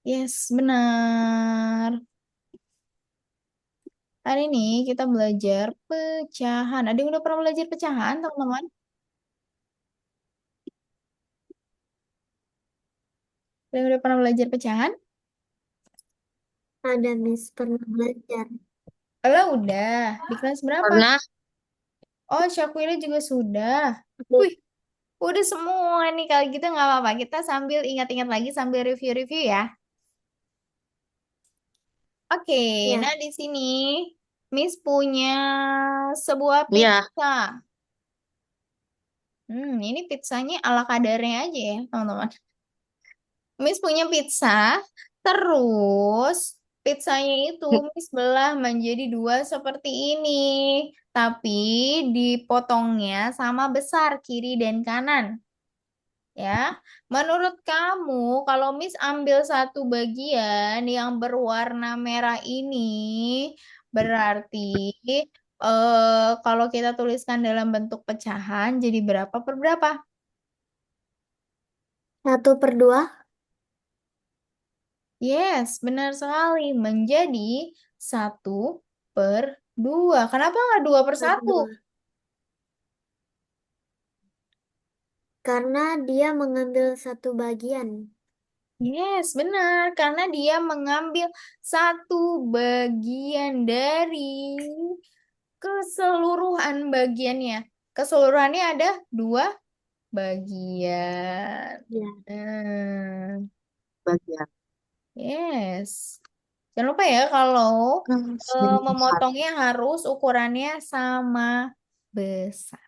Yes, benar. Hari ini kita belajar pecahan. Ada yang udah pernah belajar pecahan, teman-teman? Ada yang udah pernah belajar pecahan? Ada Miss pernah belajar. Kalau udah. Di kelas berapa? Pernah. Oh, Syakwila juga sudah. Ada. Wih, udah semua nih. Kalau gitu nggak apa-apa. Kita sambil ingat-ingat lagi, sambil review-review ya. Oke, nah Ya, di sini Miss punya sebuah Iya, pizza. Ini pizzanya ala kadarnya aja ya, teman-teman. Miss punya pizza, terus pizzanya itu Miss belah menjadi dua seperti ini. Tapi dipotongnya sama besar kiri dan kanan. Ya, menurut kamu, kalau Miss ambil satu bagian yang berwarna merah ini, berarti kalau kita tuliskan dalam bentuk pecahan, jadi berapa per berapa? 1/2 Yes, benar sekali. Menjadi 1/2. Kenapa nggak 2/1? 1/2. Karena dia mengambil satu bagian. Yes, benar. Karena dia mengambil satu bagian dari keseluruhan bagiannya. Keseluruhannya ada dua bagian. Ya, Hmm, bagian. yes. Jangan lupa ya kalau Besar. memotongnya harus ukurannya sama besar.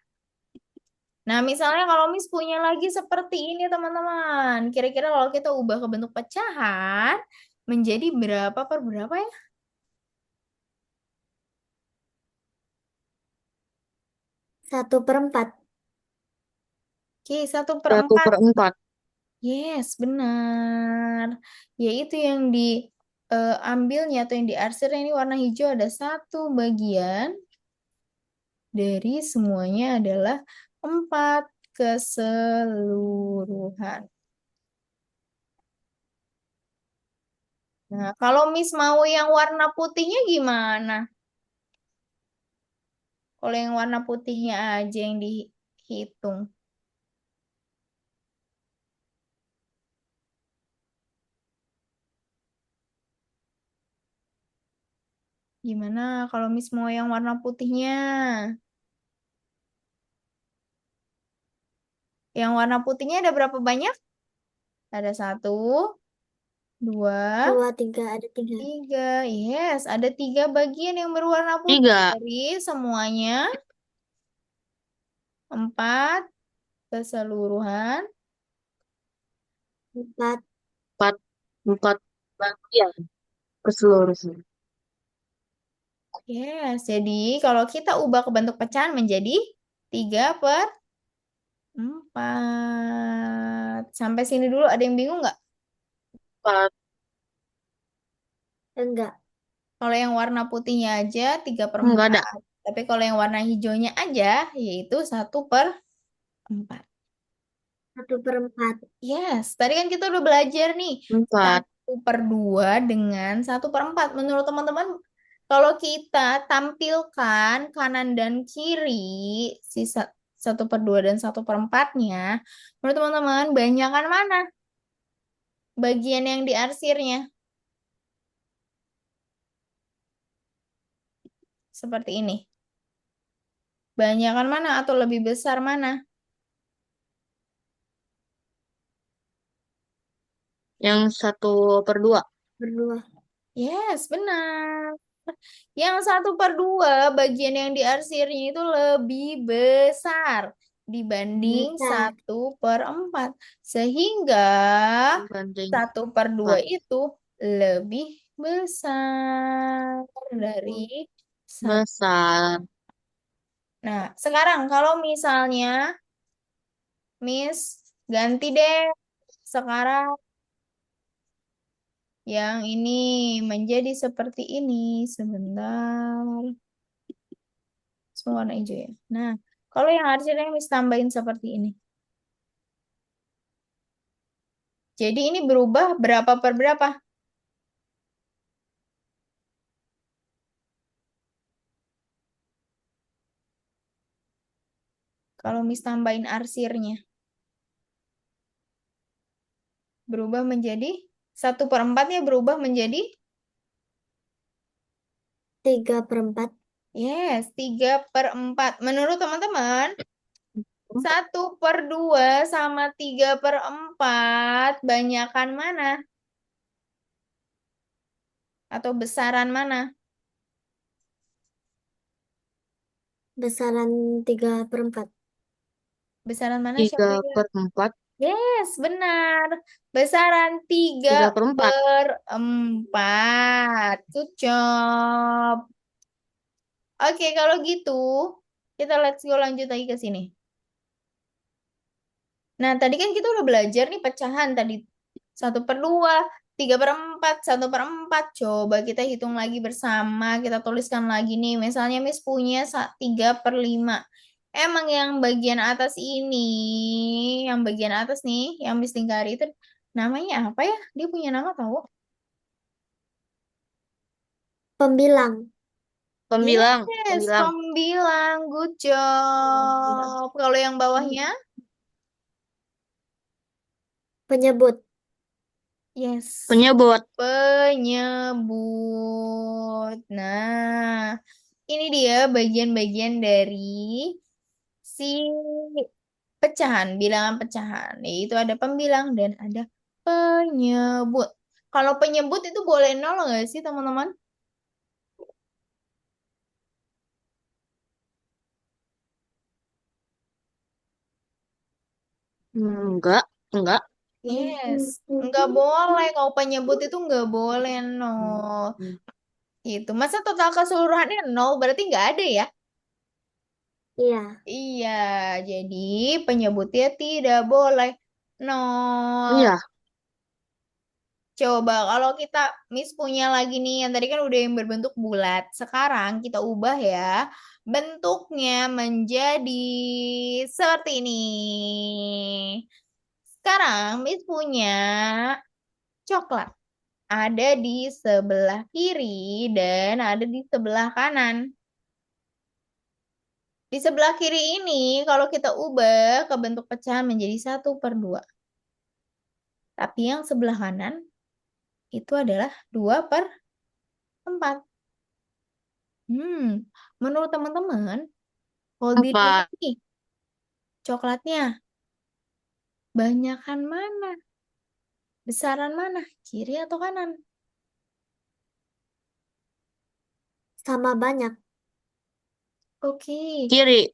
Nah, misalnya kalau Miss punya lagi seperti ini, teman-teman. Kira-kira kalau kita ubah ke bentuk pecahan, menjadi berapa per berapa ya? 1/4. Oke, satu per Satu empat. per empat. Yes, benar. Yaitu yang diambilnya atau yang diarsirnya ini warna hijau ada satu bagian dari semuanya adalah 4 keseluruhan. Nah, kalau Miss mau yang warna putihnya gimana? Kalau yang warna putihnya aja yang dihitung. Gimana kalau Miss mau yang warna putihnya? Yang warna putihnya ada berapa banyak? Ada satu, dua, 2, 3, ada 3. tiga. Yes, ada tiga bagian yang berwarna putih. Tiga. Dari semuanya, 4 keseluruhan. Empat. Empat. Empat bagian keseluruhan. Yes, jadi kalau kita ubah ke bentuk pecahan menjadi 3/4. Sampai sini dulu ada yang bingung nggak? Empat. Enggak. Kalau yang warna putihnya aja tiga per Enggak ada. empat. Tapi kalau yang warna hijaunya aja, yaitu 1/4. 1/4. Yes, tadi kan kita udah belajar nih. Empat. 1/2 dengan 1/4. Menurut teman-teman, kalau kita tampilkan kanan dan kiri, sisa 1/2 dan 1/4-nya, menurut teman-teman, banyakan mana bagian yang diarsirnya? Seperti ini. Banyakan mana atau lebih besar mana? Yang 1/2. Berdua. Yes, benar. Yang 1/2 bagian yang diarsirnya itu lebih besar dibanding Besar. 1/4. Sehingga Dibanding 1/2 empat. itu lebih besar dari satu. Besar. Nah, sekarang kalau misalnya Miss ganti deh. Sekarang yang ini menjadi seperti ini. Sebentar. Semua warna hijau ya. Nah, kalau yang arsirnya Miss tambahin seperti ini. Jadi ini berubah berapa per berapa? Kalau Miss tambahin arsirnya, berubah menjadi 1/4 berubah menjadi 3/4. yes, 3/4. Menurut teman-teman, 1/2 sama 3/4 banyakan mana? Atau besaran mana? Besaran 3/4. Besaran mana siapa tiga ya? per empat Yes, benar. Besaran tiga tiga per empat per 4. Good job. Oke, kalau gitu, kita let's go lanjut lagi ke sini. Nah, tadi kan kita udah belajar nih pecahan tadi. 1/2, 3/4, 1/4. Coba kita hitung lagi bersama, kita tuliskan lagi nih. Misalnya Miss punya 3/5. Emang yang bagian atas ini, yang bagian atas nih, yang Miss lingkari itu namanya apa ya? Dia punya nama tahu? Pembilang. Pembilang. Yes, Pembilang. pembilang. Good job. Kalau yang bawahnya? Penyebut. Yes, Penyebut. penyebut. Nah, ini dia bagian-bagian dari si pecahan, bilangan pecahan. Yaitu ada pembilang dan ada penyebut. Kalau penyebut itu boleh nol nggak sih, teman-teman? Enggak. Enggak. Yes, nggak boleh. Kalau penyebut itu nggak boleh nol. Itu. Masa total keseluruhannya nol berarti nggak ada ya? Iya. Iya, jadi penyebutnya tidak boleh nol. Iya. Coba kalau kita Miss punya lagi nih yang tadi kan udah yang berbentuk bulat. Sekarang kita ubah ya bentuknya menjadi seperti ini. Sekarang Miss punya coklat. Ada di sebelah kiri dan ada di sebelah kanan. Di sebelah kiri ini kalau kita ubah ke bentuk pecahan menjadi 1/2. Tapi yang sebelah kanan itu adalah 2/4. Menurut teman-teman, kalau dilihat Apa? nih, coklatnya banyakan mana? Besaran mana? Kiri atau kanan? Sama banyak. Oke. Kiri.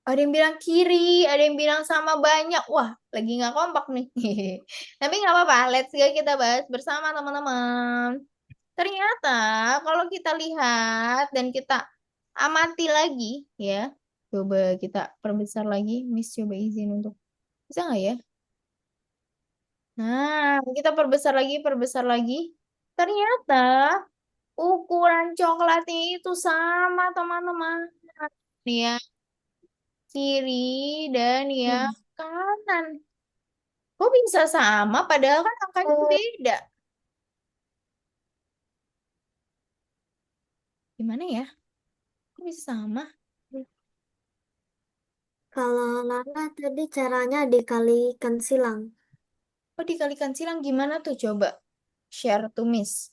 Ada yang bilang kiri, ada yang bilang sama banyak. Wah, lagi nggak kompak nih. Tapi nggak apa-apa, let's go kita bahas bersama teman-teman. Ternyata kalau kita lihat dan kita amati lagi ya, coba kita perbesar lagi. Miss coba izin untuk bisa nggak ya? Nah, kita perbesar lagi, perbesar lagi. Ternyata ukuran coklatnya itu sama teman-teman. Nih ya, kiri dan yang kanan. Kok bisa sama? Padahal kan angkanya beda. Gimana ya? Kok bisa sama? Kalau Lala tadi caranya dikalikan silang. Kok dikalikan silang gimana tuh coba? Share to Miss.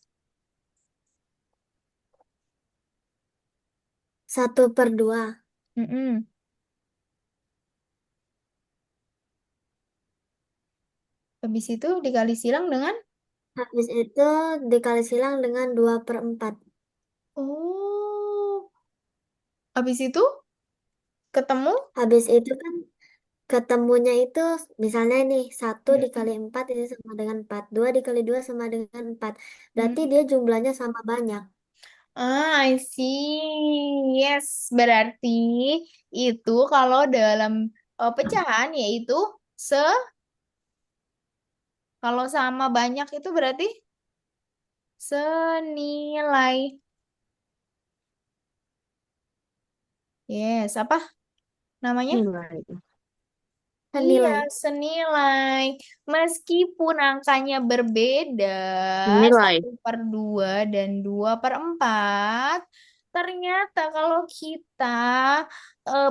1/2. Mm-mm. Habis itu dikali silang dengan Habis itu dikali silang dengan 2/4. oh, habis itu ketemu. Habis itu kan ketemunya itu misalnya nih 1 dikali Mm-mm. 4 itu sama dengan 4. 2 dikali 2 sama dengan 4. Berarti Hmm. dia jumlahnya sama banyak. Ah, I see. Yes, berarti itu kalau dalam pecahan yaitu se kalau sama banyak itu berarti senilai. Yes, apa namanya? Nilai. Iya, Senilai. senilai. Meskipun angkanya berbeda, Nilai. 1/2 dan 2/4, Ternyata kalau kita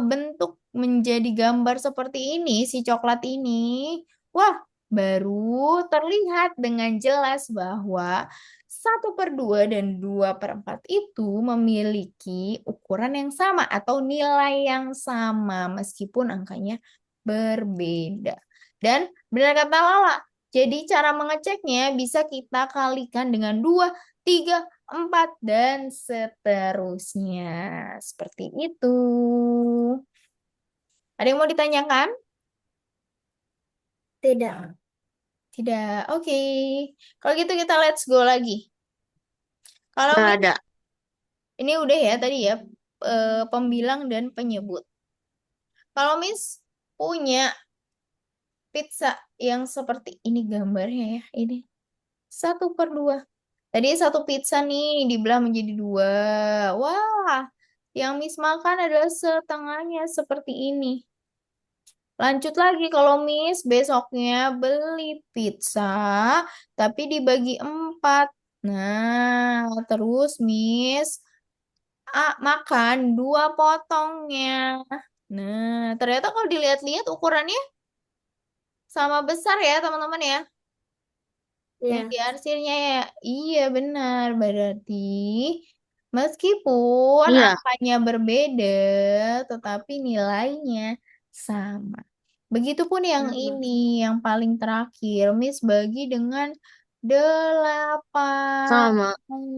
bentuk menjadi gambar seperti ini, si coklat ini, wah, baru terlihat dengan jelas bahwa 1/2 dan 2/4 itu memiliki ukuran yang sama atau nilai yang sama meskipun angkanya berbeda. Dan benar kata Lala, jadi cara mengeceknya bisa kita kalikan dengan 2, 3, 4, dan seterusnya. Seperti itu. Ada yang mau ditanyakan? Tidak. Tidak. Oke. Kalau gitu kita let's go lagi. Kalau Nggak Miss, ada. ini udah ya tadi ya, pembilang dan penyebut. Kalau Miss punya pizza yang seperti ini gambarnya ya, ini 1/2. Tadi satu pizza nih dibelah menjadi 2. Wah, yang Miss makan adalah setengahnya seperti ini. Lanjut lagi kalau Miss besoknya beli pizza tapi dibagi 4. Nah, terus Miss makan 2 potongnya. Nah, ternyata kalau dilihat-lihat ukurannya sama besar ya teman-teman ya. Yang Ya. diarsirnya ya, iya benar. Berarti meskipun Iya, angkanya berbeda, tetapi nilainya sama. Begitupun yang sama. ini, yang paling terakhir, Miss bagi dengan 8 Sama.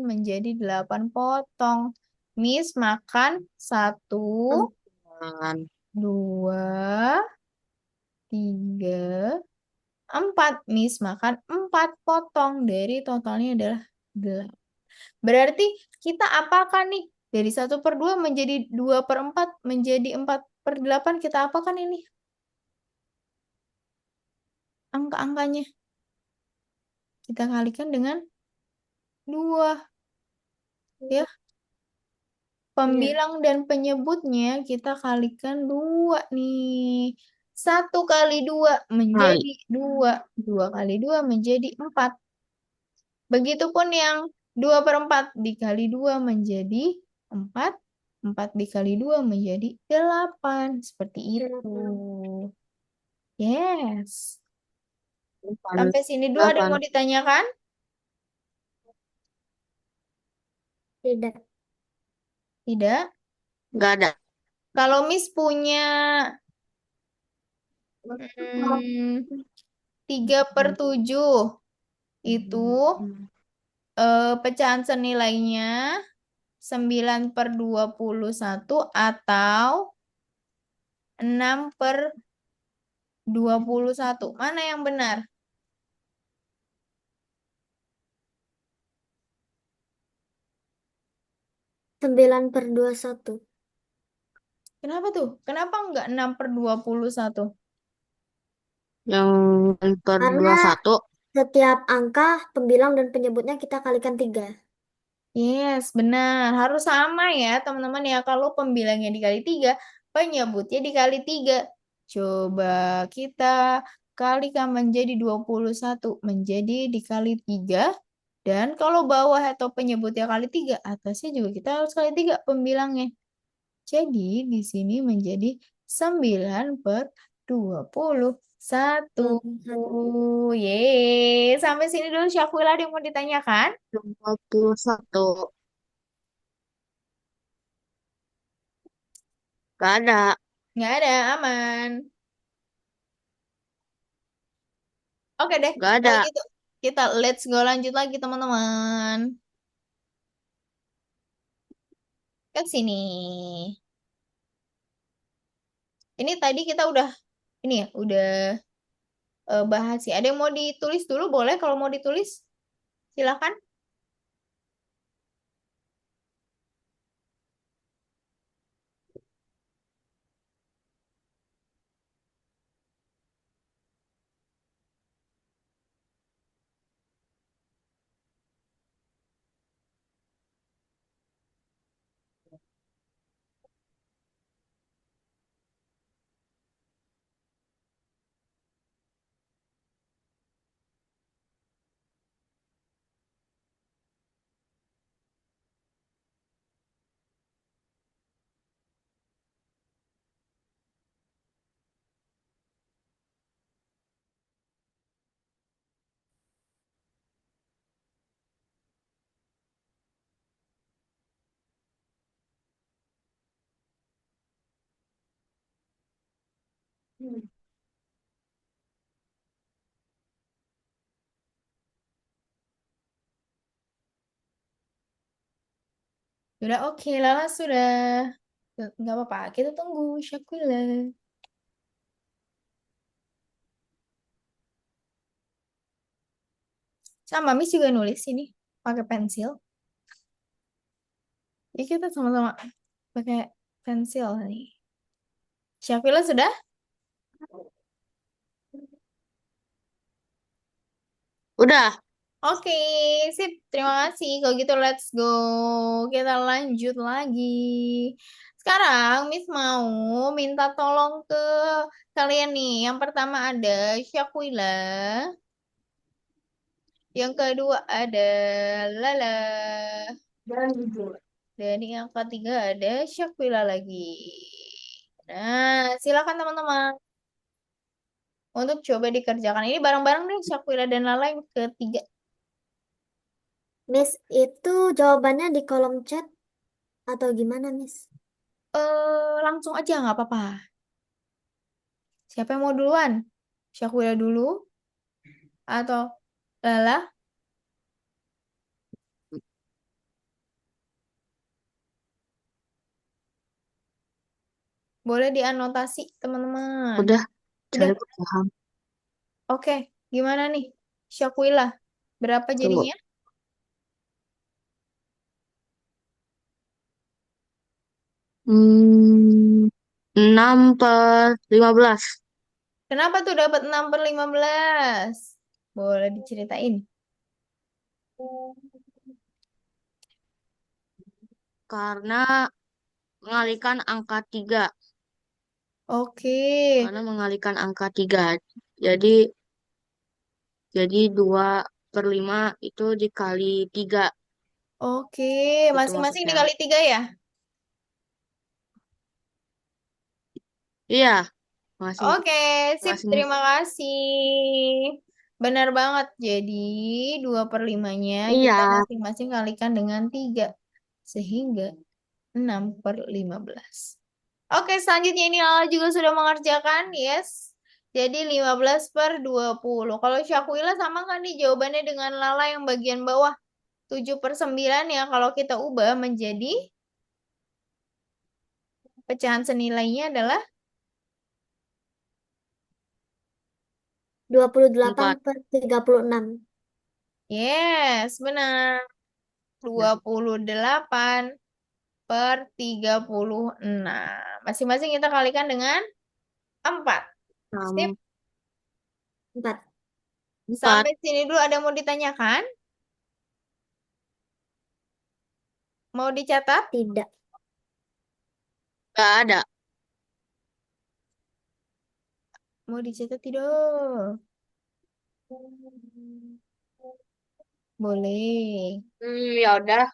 menjadi 8 potong. Miss makan 1, Teman. 2, 3, 4. Miss makan 4 potong dari totalnya adalah 8. Berarti kita apakan nih? Dari 1/2 menjadi 2/4 menjadi 4/8 kita apakan ini? Angka-angkanya. Kita kalikan dengan 2. Ya, Ya. pembilang dan penyebutnya kita kalikan 2 nih. 1 kali 2 Kali. menjadi 2. 2 kali 2 menjadi 4. Begitupun yang 2/4 dikali 2 menjadi 4. 4 dikali 2 menjadi 8. Seperti itu. Yes. Delapan. Sampai sini dulu ada yang Delapan. mau ditanyakan? Tidak. Tidak. Nggak ada. Kalau Miss punya hmm, 3/7 itu pecahan senilainya 9/21 atau 6/21. Mana yang benar? 9/21. Kenapa tuh? Kenapa enggak 6/21? Yang per Hmm. dua Karena satu. setiap angka, pembilang dan penyebutnya kita kalikan 3. yes, benar. Harus sama ya, teman-teman ya. Kalau pembilangnya dikali 3, penyebutnya dikali 3. Coba kita kalikan menjadi 21. Menjadi dikali 3. Dan kalau bawah atau penyebutnya kali 3, atasnya juga kita harus kali 3 pembilangnya. Jadi di sini menjadi 9/21. 21. Yeay, sampai sini dulu Syafila ada yang mau ditanyakan? 21. Nggak ada. Nggak ada, aman. Oke deh, Nggak ada. kalau gitu kita let's go lanjut lagi teman-teman. Ke sini. Ini tadi kita udah ini ya, udah bahas sih. Ada yang mau ditulis dulu boleh kalau mau ditulis silakan. Sudah oke, Lala sudah. Nggak apa-apa, kita tunggu Syakila. Sama Miss juga nulis ini pakai pensil. Ya kita sama-sama pakai pensil nih. Syakila sudah? Udah. Oke, sip. Terima kasih. Kalau gitu let's go. Kita lanjut lagi. Sekarang Miss mau minta tolong ke kalian nih. Yang pertama ada Syakila. Yang kedua ada Lala. Dan yang ketiga ada Syakila lagi. Nah, silakan teman-teman untuk coba dikerjakan. Ini bareng-bareng nih Syakila dan Lala yang ketiga. Miss, itu jawabannya di kolom chat atau gimana, Miss? Langsung aja nggak apa-apa. Siapa yang mau duluan? Syakila dulu atau Lala? Boleh dianotasi teman-teman. Udah. Udah. Cari paham. Oke, gimana nih? Syakila, berapa Tunggu. jadinya? Hmm, 6/15. Kenapa tuh dapat 6/15? Boleh diceritain. Karena mengalihkan angka 3. Oke, Karena mengalihkan angka 3. Jadi, jadi 2/5 itu dikali 3. oke. Itu Masing-masing maksudnya. dikali 3 ya? Iya, masing Oke, sip. masing. Terima kasih. Benar banget. Jadi, 2/5-nya kita Iya, masing-masing kalikan dengan 3. Sehingga 6/15. Oke, selanjutnya ini Lala juga sudah mengerjakan. Yes. Jadi 15/20. Kalau Syakila sama kan nih jawabannya dengan Lala yang bagian bawah. 7/9 ya kalau kita ubah menjadi pecahan senilainya adalah 28 4. per 36. yes, benar. Ya, 28/36. Masing-masing kita kalikan dengan 4. Sip. 4. 4. Sampai sini dulu ada yang mau ditanyakan? Mau dicatat? Tidak. Gak ada. Mau dicatat tidak? Boleh. Ya udah.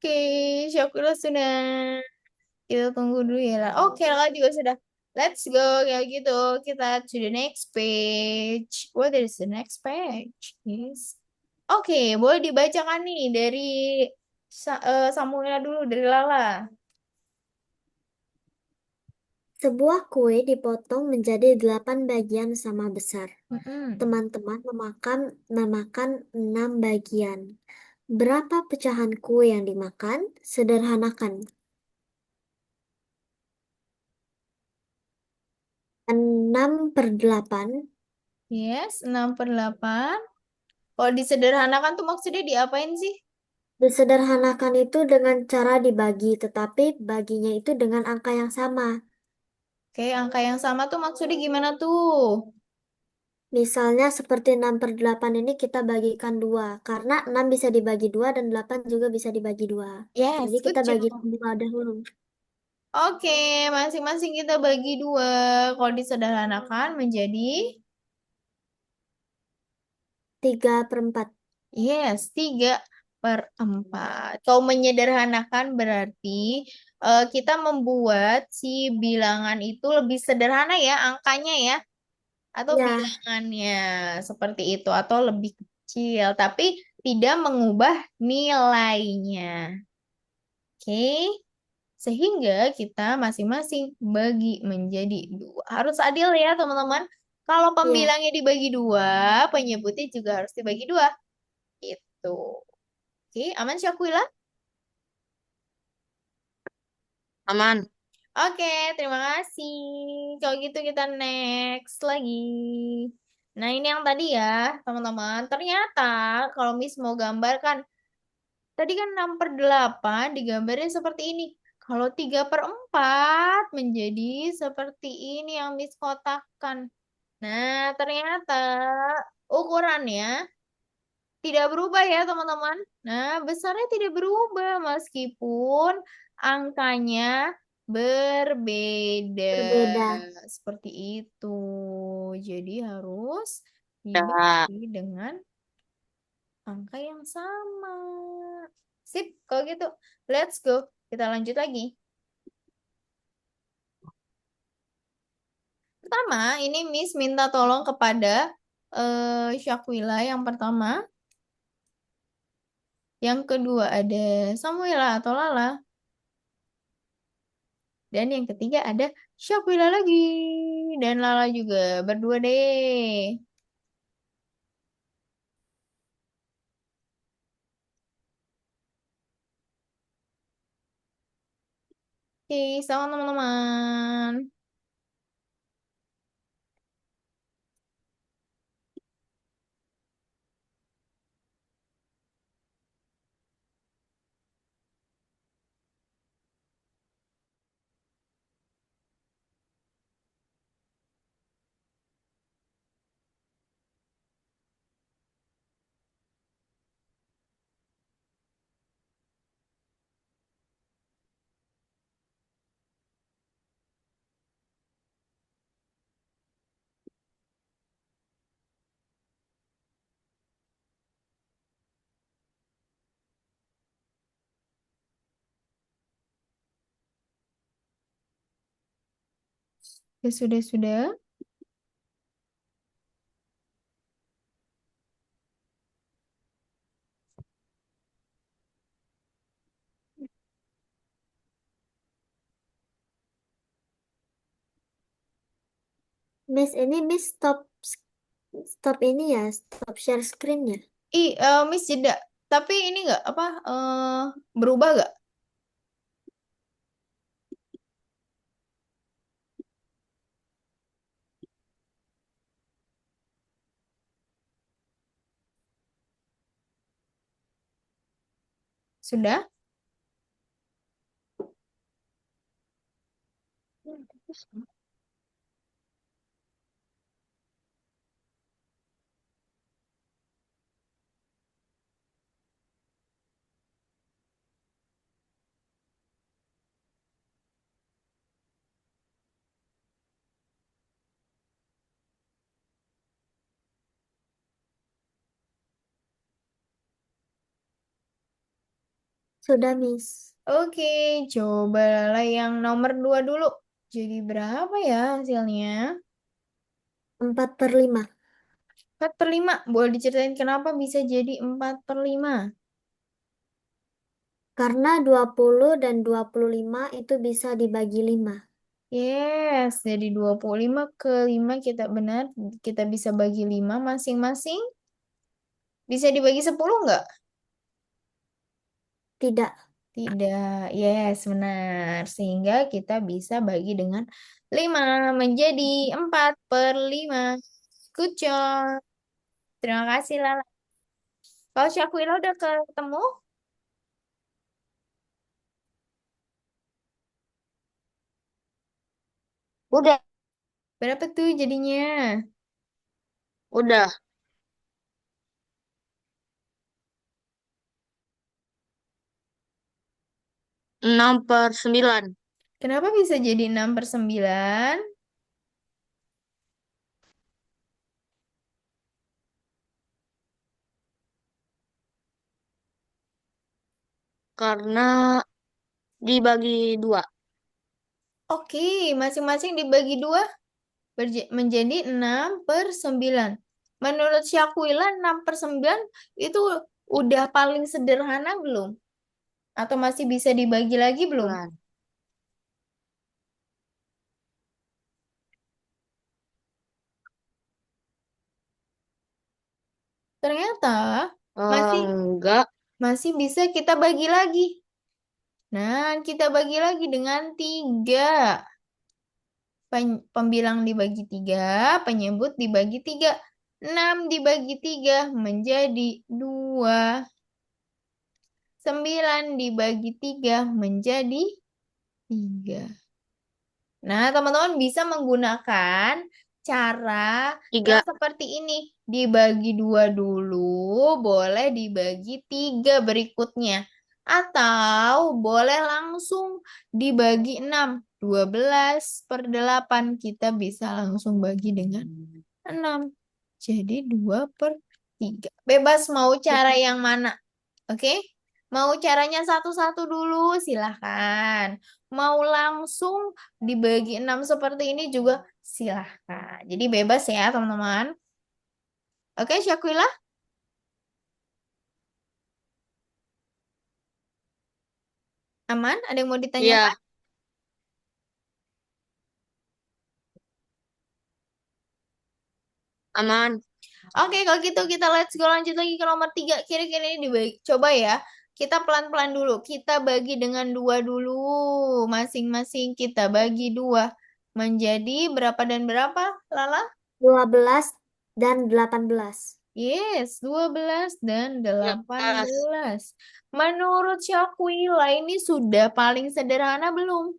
Oke, Syakila sudah. Kita tunggu dulu ya. Lah. Oke, lah juga sudah. Let's go. Kayak gitu. Kita to the next page. What is the next page? Yes. Oke, boleh dibacakan nih dari Samuel dulu, dari Lala. Sebuah kue dipotong menjadi 8 bagian sama besar. Mm-mm. Teman-teman memakan 6 bagian. Berapa pecahan kue yang dimakan? Sederhanakan. 6/8. Yes, 6/8. Kalau disederhanakan tuh maksudnya diapain sih? Disederhanakan itu dengan cara dibagi, tetapi baginya itu dengan angka yang sama. Oke, angka yang sama tuh maksudnya gimana tuh? Misalnya seperti 6/8 ini kita bagikan dua, karena 6 bisa dibagi dua dan 8 juga bisa dibagi dua. Jadi Yes, kita good bagi job. dua dahulu. Oke, masing-masing kita bagi dua. Kalau disederhanakan menjadi 3/4. yes, 3/4. Kalau menyederhanakan berarti kita membuat si bilangan itu lebih sederhana ya, angkanya ya, atau Ya, bilangannya seperti itu, atau lebih kecil, tapi tidak mengubah nilainya. Oke, sehingga kita masing-masing bagi menjadi dua. Harus adil ya, teman-teman. Kalau ya, pembilangnya dibagi dua, penyebutnya juga harus dibagi dua. Itu. Oke, aman Syakila? Aman. Oke, terima kasih. Kalau gitu kita next lagi. Nah, ini yang tadi ya, teman-teman. Ternyata kalau Miss mau gambarkan, tadi kan 6/8 digambarnya seperti ini. Kalau 3/4 menjadi seperti ini yang Miss kotakkan. Nah, ternyata ukurannya tidak berubah ya, teman-teman. Nah, besarnya tidak berubah meskipun angkanya berbeda. berbeda. Seperti itu. Jadi harus Ya, dibagi dengan angka yang sama. Sip, kalau gitu. Let's go. Kita lanjut lagi. Pertama, ini Miss minta tolong kepada Syakwila yang pertama. Yang kedua ada Samuela atau Lala. Dan yang ketiga ada Syakwila lagi. Dan Lala juga. Berdua deh. Oke, sama teman-teman. Ya sudah. Miss stop ini ya, stop share screen ya. Miss jeda. Tapi ini nggak apa berubah nggak? Sudah? Sudah, Miss. Oke, cobalah yang nomor 2 dulu. Jadi berapa ya hasilnya? 4/5. 4/5. Boleh diceritain kenapa bisa jadi 4/5? Karena 20 dan 25 itu bisa dibagi 5. Yes, jadi 25 ke 5 kita benar. Kita bisa bagi 5 masing-masing. Bisa dibagi 10 nggak? Tidak. Tidak. Yes, benar. Sehingga kita bisa bagi dengan 5 menjadi 4/5. Good job. Terima kasih, Lala. Kalau Syakwila udah ketemu, Udah, berapa tuh jadinya? udah. 6/9. Kenapa bisa jadi 6/9? Karena dibagi 2. Oke, masing-masing dibagi 2 menjadi 6/9. Menurut Syakwila 6/9 itu udah paling sederhana belum? Atau masih bisa dibagi lagi belum? Bulan. Ternyata masih Enggak. masih bisa kita bagi lagi. Nah, kita bagi lagi dengan 3. Pembilang dibagi 3, penyebut dibagi 3. 6 dibagi 3 menjadi 2. 9 dibagi 3 menjadi 3. Nah, teman-teman bisa menggunakan cara yang 3. seperti ini. Dibagi 2 dulu, boleh dibagi 3 berikutnya. Atau boleh langsung dibagi 6. 12/8 kita bisa langsung bagi dengan 6. Jadi 2/3. Bebas mau cara yang mana? Oke? Mau caranya satu-satu dulu, silahkan. Mau langsung dibagi 6 seperti ini juga silahkan. Jadi bebas ya, teman-teman. Oke, Syakila, aman? Ada yang mau ditanyakan? Iya, aman. Oke, kalau gitu kita let's go lanjut lagi ke nomor 3. Kira-kira ini dibagi. Coba ya. Kita pelan-pelan dulu. Kita bagi dengan 2 dulu. Masing-masing kita bagi 2. Menjadi berapa dan berapa, Lala? 12 dan 18. Yes, 12 dan delapan 11. belas. Menurut Syakwila ini sudah paling sederhana belum?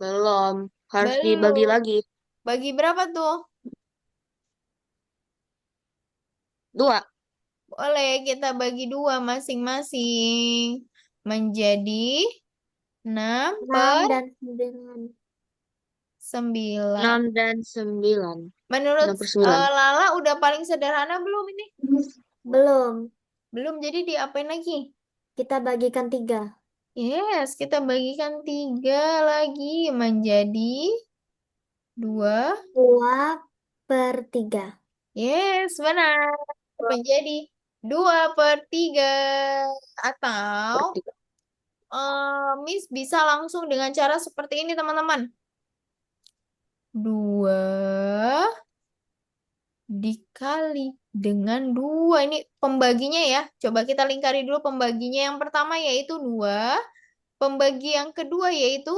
Belum. Harus dibagi Belum. lagi. Bagi berapa tuh? 2. Boleh kita bagi 2 masing-masing. Menjadi 6 6 per dan 9. 9. 6 dan 9. Menurut 6/9. Lala udah paling sederhana belum ini? Belum. Belum, jadi diapain lagi? Kita bagikan 3. Yes, kita bagikan 3 lagi menjadi 2. 2/3. Yes, benar. Menjadi 2/3. Atau 2/3. Miss bisa langsung dengan cara seperti ini, teman-teman. 2 dikali dengan 2. Ini pembaginya ya. Coba kita lingkari dulu pembaginya. Yang pertama yaitu 2. Pembagi yang kedua yaitu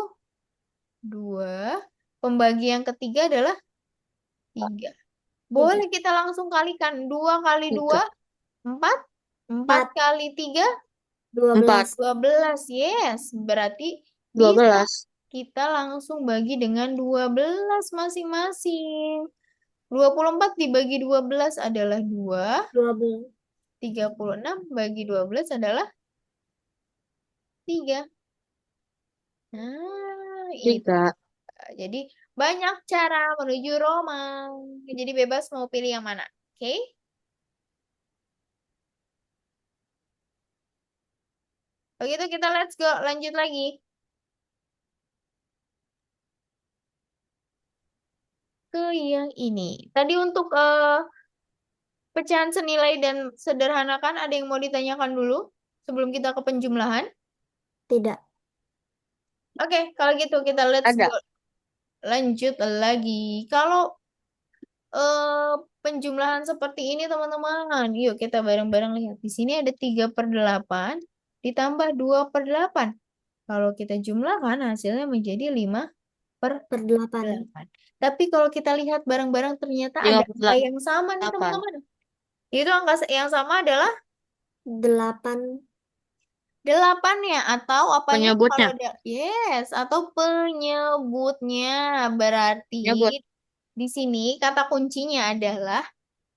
2. Pembagi yang ketiga adalah 3. 3. Boleh kita langsung kalikan. 2 kali 2, 3. 4. 4 4. kali 3, 4. 12. 12. Yes, berarti bisa 12. kita langsung bagi dengan 12 masing-masing. 24 dibagi 12 adalah 2. 12. 36 bagi 12 adalah 3. Nah, itu. 3. Jadi banyak cara menuju Roma. Jadi bebas mau pilih yang mana. Oke? Begitu kita let's go, lanjut lagi. Ke yang ini. Tadi untuk pecahan senilai dan sederhanakan, ada yang mau ditanyakan dulu sebelum kita ke penjumlahan? Tidak. Oke, kalau gitu kita let's Ada. go. Lanjut lagi. Kalau eh, penjumlahan seperti ini teman-teman, yuk kita bareng-bareng lihat. Di sini ada 3/8 ditambah 2/8. Kalau kita jumlahkan hasilnya menjadi 5/8. Per 8. Tapi kalau kita lihat bareng-barang ternyata Lima ada puluh angka yang sama nih delapan. teman-teman. Itu angka yang sama adalah 8. 8 ya, atau apanya kalau Penyebutnya. ada yes, atau penyebutnya. Berarti Penyebut. di sini kata kuncinya adalah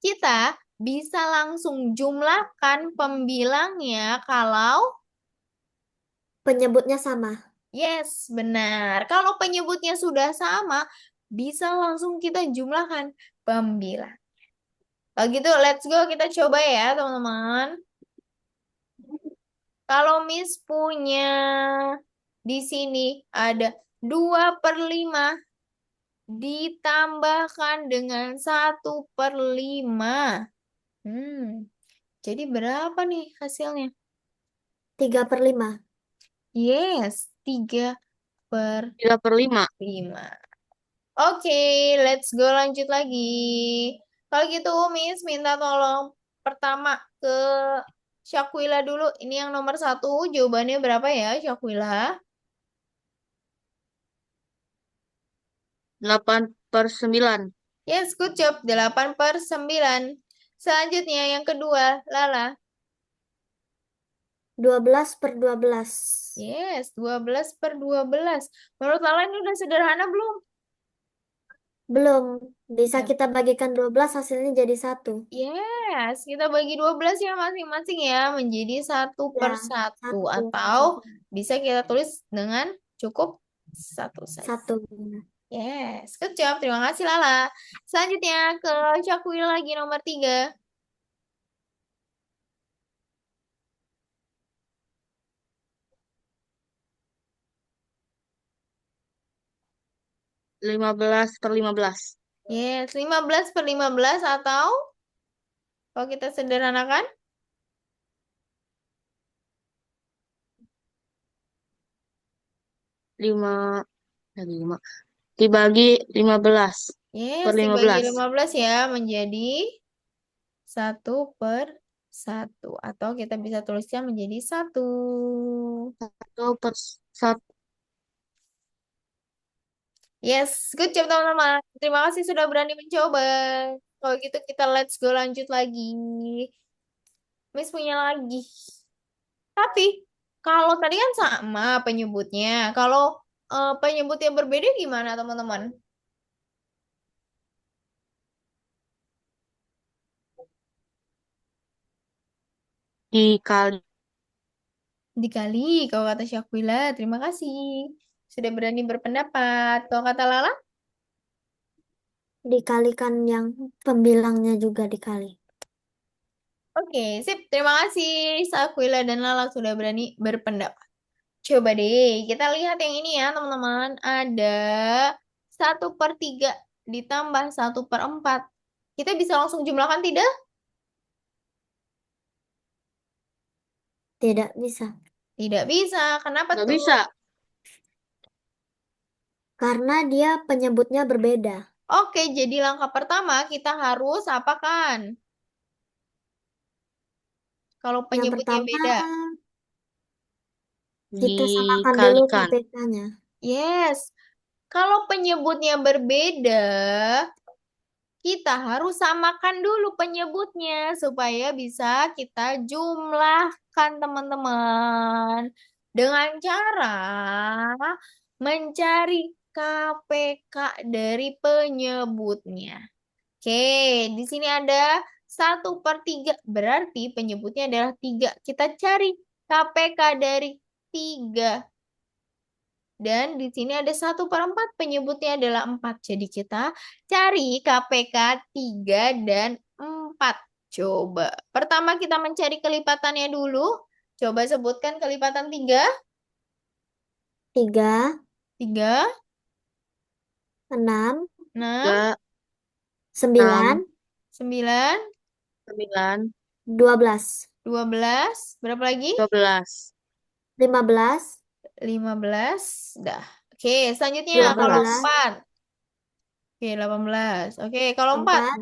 kita bisa langsung jumlahkan pembilangnya kalau Penyebutnya sama. yes, benar. Kalau penyebutnya sudah sama, bisa langsung kita jumlahkan pembilang. Kalau gitu, let's go kita coba ya, teman-teman. Kalau Miss punya di sini ada 2/5 ditambahkan dengan 1/5. Jadi berapa nih hasilnya? 3/5. Yes, 3/5. 3/5. Oke, let's go lanjut lagi. Kalau gitu, Miss minta tolong pertama ke Syakwila dulu. Ini yang nomor 1, jawabannya berapa ya, Syakwila? 8/9. Yes, good job. 8/9. Selanjutnya yang kedua, Lala. 12/12. Yes, 12/12. Menurut Lala ini udah sederhana belum? Belum. Bisa Ya. kita bagikan 12 hasilnya jadi 1. Yes, kita bagi 12 ya masing-masing ya menjadi satu Ya, per satu 1. atau bisa kita tulis dengan cukup satu saja. 1. Yes, good job. Terima kasih Lala. Selanjutnya ke Cakwil lagi nomor 3. Lima belas per 15. Yes, 15/15 atau kalau kita sederhanakan 5. Lagi 5. Dibagi 15 yes, per lima dibagi belas. 15 ya menjadi 1/1 atau kita bisa tuliskan menjadi 1. 1/1. Yes, good job teman-teman. Terima kasih sudah berani mencoba. Kalau gitu kita let's go lanjut lagi. Miss punya lagi. Tapi kalau tadi kan sama penyebutnya. Kalau penyebutnya berbeda gimana teman-teman? Dikali. Dikali, kalau kata Syakwila. Terima kasih. Sudah berani berpendapat. Kalau kata Lala? Dikalikan yang pembilangnya juga dikali. Oke, sip. Terima kasih Syakwila dan Lala sudah berani berpendapat. Coba deh, kita lihat yang ini ya teman-teman. Ada 1/3 ditambah 1/4. Kita bisa langsung jumlahkan tidak? Tidak bisa. Tidak bisa. Kenapa Nggak tuh? bisa. Karena dia penyebutnya berbeda. Oke, jadi langkah pertama kita harus apa kan? Kalau Yang penyebutnya pertama, beda. kita samakan dulu Dikalikan. KPK-nya. Yes. Kalau penyebutnya berbeda, kita harus samakan dulu penyebutnya supaya bisa kita jumlahkan teman-teman. Dengan cara mencari KPK dari penyebutnya. Oke, di sini ada 1/3. Berarti penyebutnya adalah 3. Kita cari KPK dari 3. Dan di sini ada 1/4, penyebutnya adalah 4. Jadi kita cari KPK 3 dan 4. Coba. Pertama kita mencari kelipatannya dulu. Coba sebutkan kelipatan 3. 3, 3, 6, 6, 3, 9, 6, 9, 9, 12, 12. Berapa lagi? 12. 15, 15. Dah. Oke, selanjutnya kalau 12, 4. Oke, 18. Oke, kalau 4.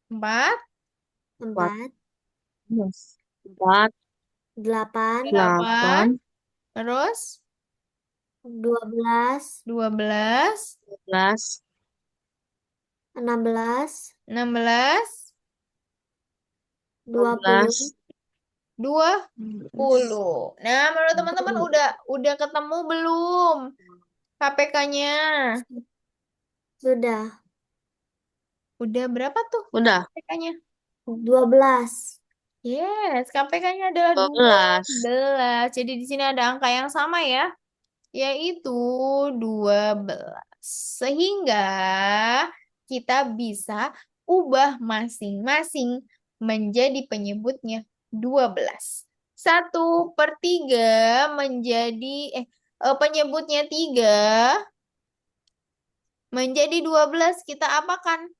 4, 4, 4, 4, 4, 8, 8. 8, Terus 12, 12, 12, 16, 16, 20, 12, 20. Nah, menurut teman-teman udah ketemu belum KPK-nya? sudah, Udah berapa tuh udah, KPK-nya? 12, Yes, KPK-nya adalah 12. 12. Jadi di sini ada angka yang sama ya, yaitu 12. Sehingga kita bisa ubah masing-masing menjadi penyebutnya 12. 1/3 menjadi penyebutnya 3 menjadi 12 kita apakan?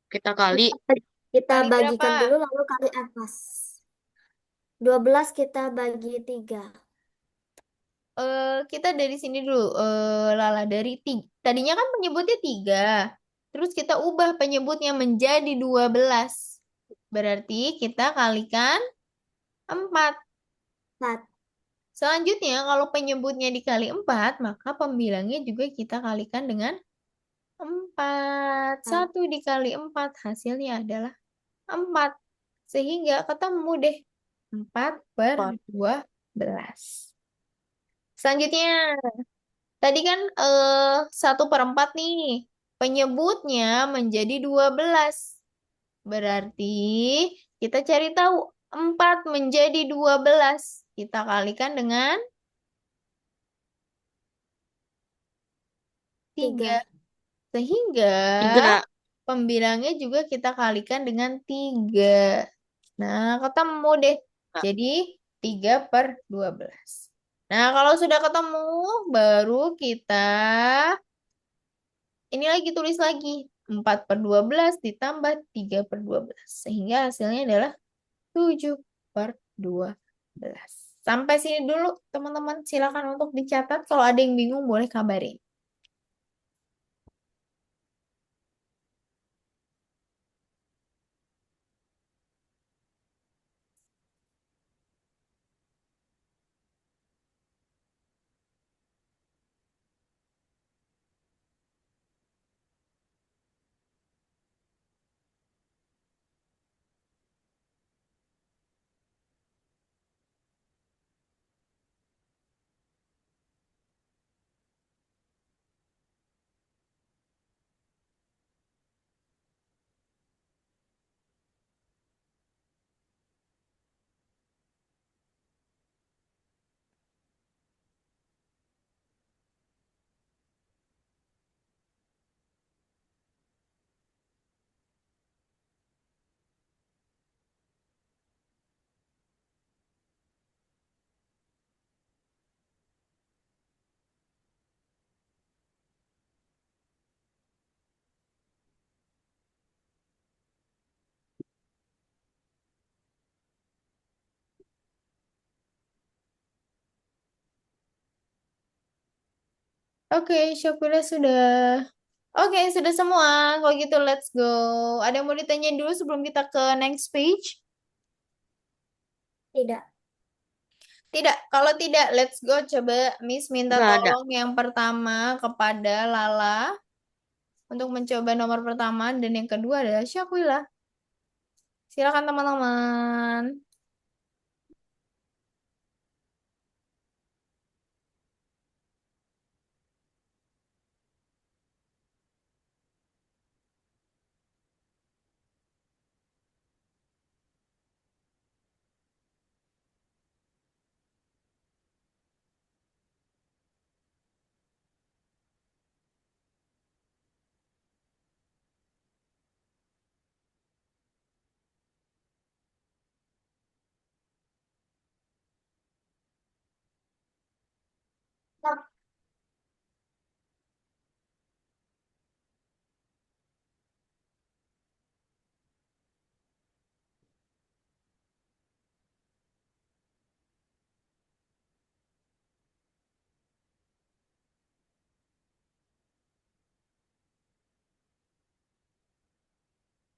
Kita kali kita Kali berapa? bagikan dulu lalu kali atas. 12 kita bagi 3. Kita dari sini dulu, Lala dari tiga. Tadinya kan penyebutnya 3. Terus kita ubah penyebutnya menjadi 12. Berarti kita kalikan 4. 4. Selanjutnya, kalau penyebutnya dikali 4, maka pembilangnya juga kita kalikan dengan 4. 1 dikali 4, hasilnya adalah 4. Sehingga ketemu deh 4 per 4. 12. Selanjutnya, tadi kan 1/4 nih. Penyebutnya menjadi 12. Berarti kita cari tahu 4 menjadi 12. Kita kalikan dengan 3. 3. Sehingga 3. pembilangnya juga kita kalikan dengan 3. Nah, ketemu deh. Jadi 3/12. Nah, kalau sudah ketemu, baru kita ini lagi tulis lagi. 4/12 ditambah 3/12. Sehingga hasilnya adalah 7/12. Sampai sini dulu, teman-teman. Silakan untuk dicatat. Kalau ada yang bingung, boleh kabarin. Oke, Syakura sudah. Oke, sudah semua. Kalau gitu, let's go. Ada yang mau ditanya dulu sebelum kita ke next page? Tidak. Tidak. Kalau tidak, let's go. Coba Miss minta Nggak ada. tolong yang pertama kepada Lala untuk mencoba nomor pertama dan yang kedua adalah Syakila. Silakan teman-teman.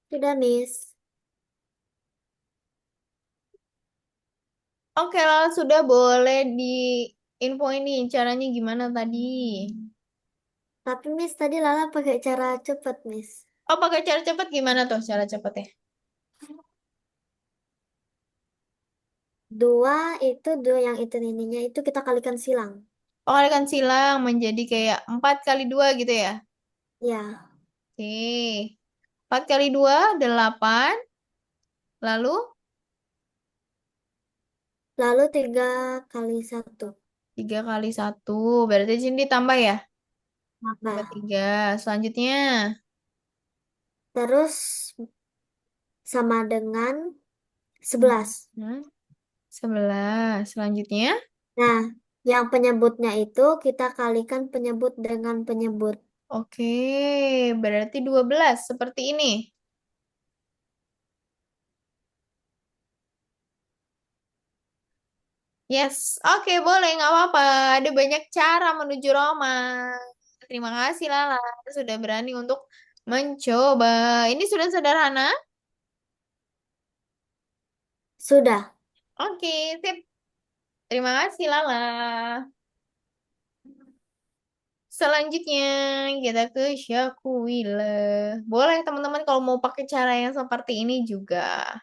Sudah, Miss. Oke lah, sudah boleh di info ini caranya gimana tadi. Tapi Miss tadi Lala pakai cara cepet, Miss. Oh, pakai cara cepet gimana tuh cara cepetnya? Dua yang itu ininya itu kita kalikan silang. Oh, kalikan silang menjadi kayak 4 kali 2 gitu ya? Ya. Oke. 4 kali 2, 8. Lalu Lalu 3 kali 1. 3 kali 1. Berarti di sini ditambah ya? Tambah Nah, 3. Selanjutnya. terus sama dengan Hmm. 11. 11. Selanjutnya. Nah, yang penyebutnya itu kita kalikan penyebut dengan penyebut. Oke. Berarti 12. Seperti ini. Yes. Oke, boleh. Nggak apa-apa. Ada banyak cara menuju Roma. Terima kasih, Lala. Sudah berani untuk mencoba. Ini sudah sederhana. Sudah. Oke, sip. Terima kasih, Lala. Selanjutnya kita ke Syakuila. Boleh teman-teman kalau mau pakai cara yang seperti ini juga.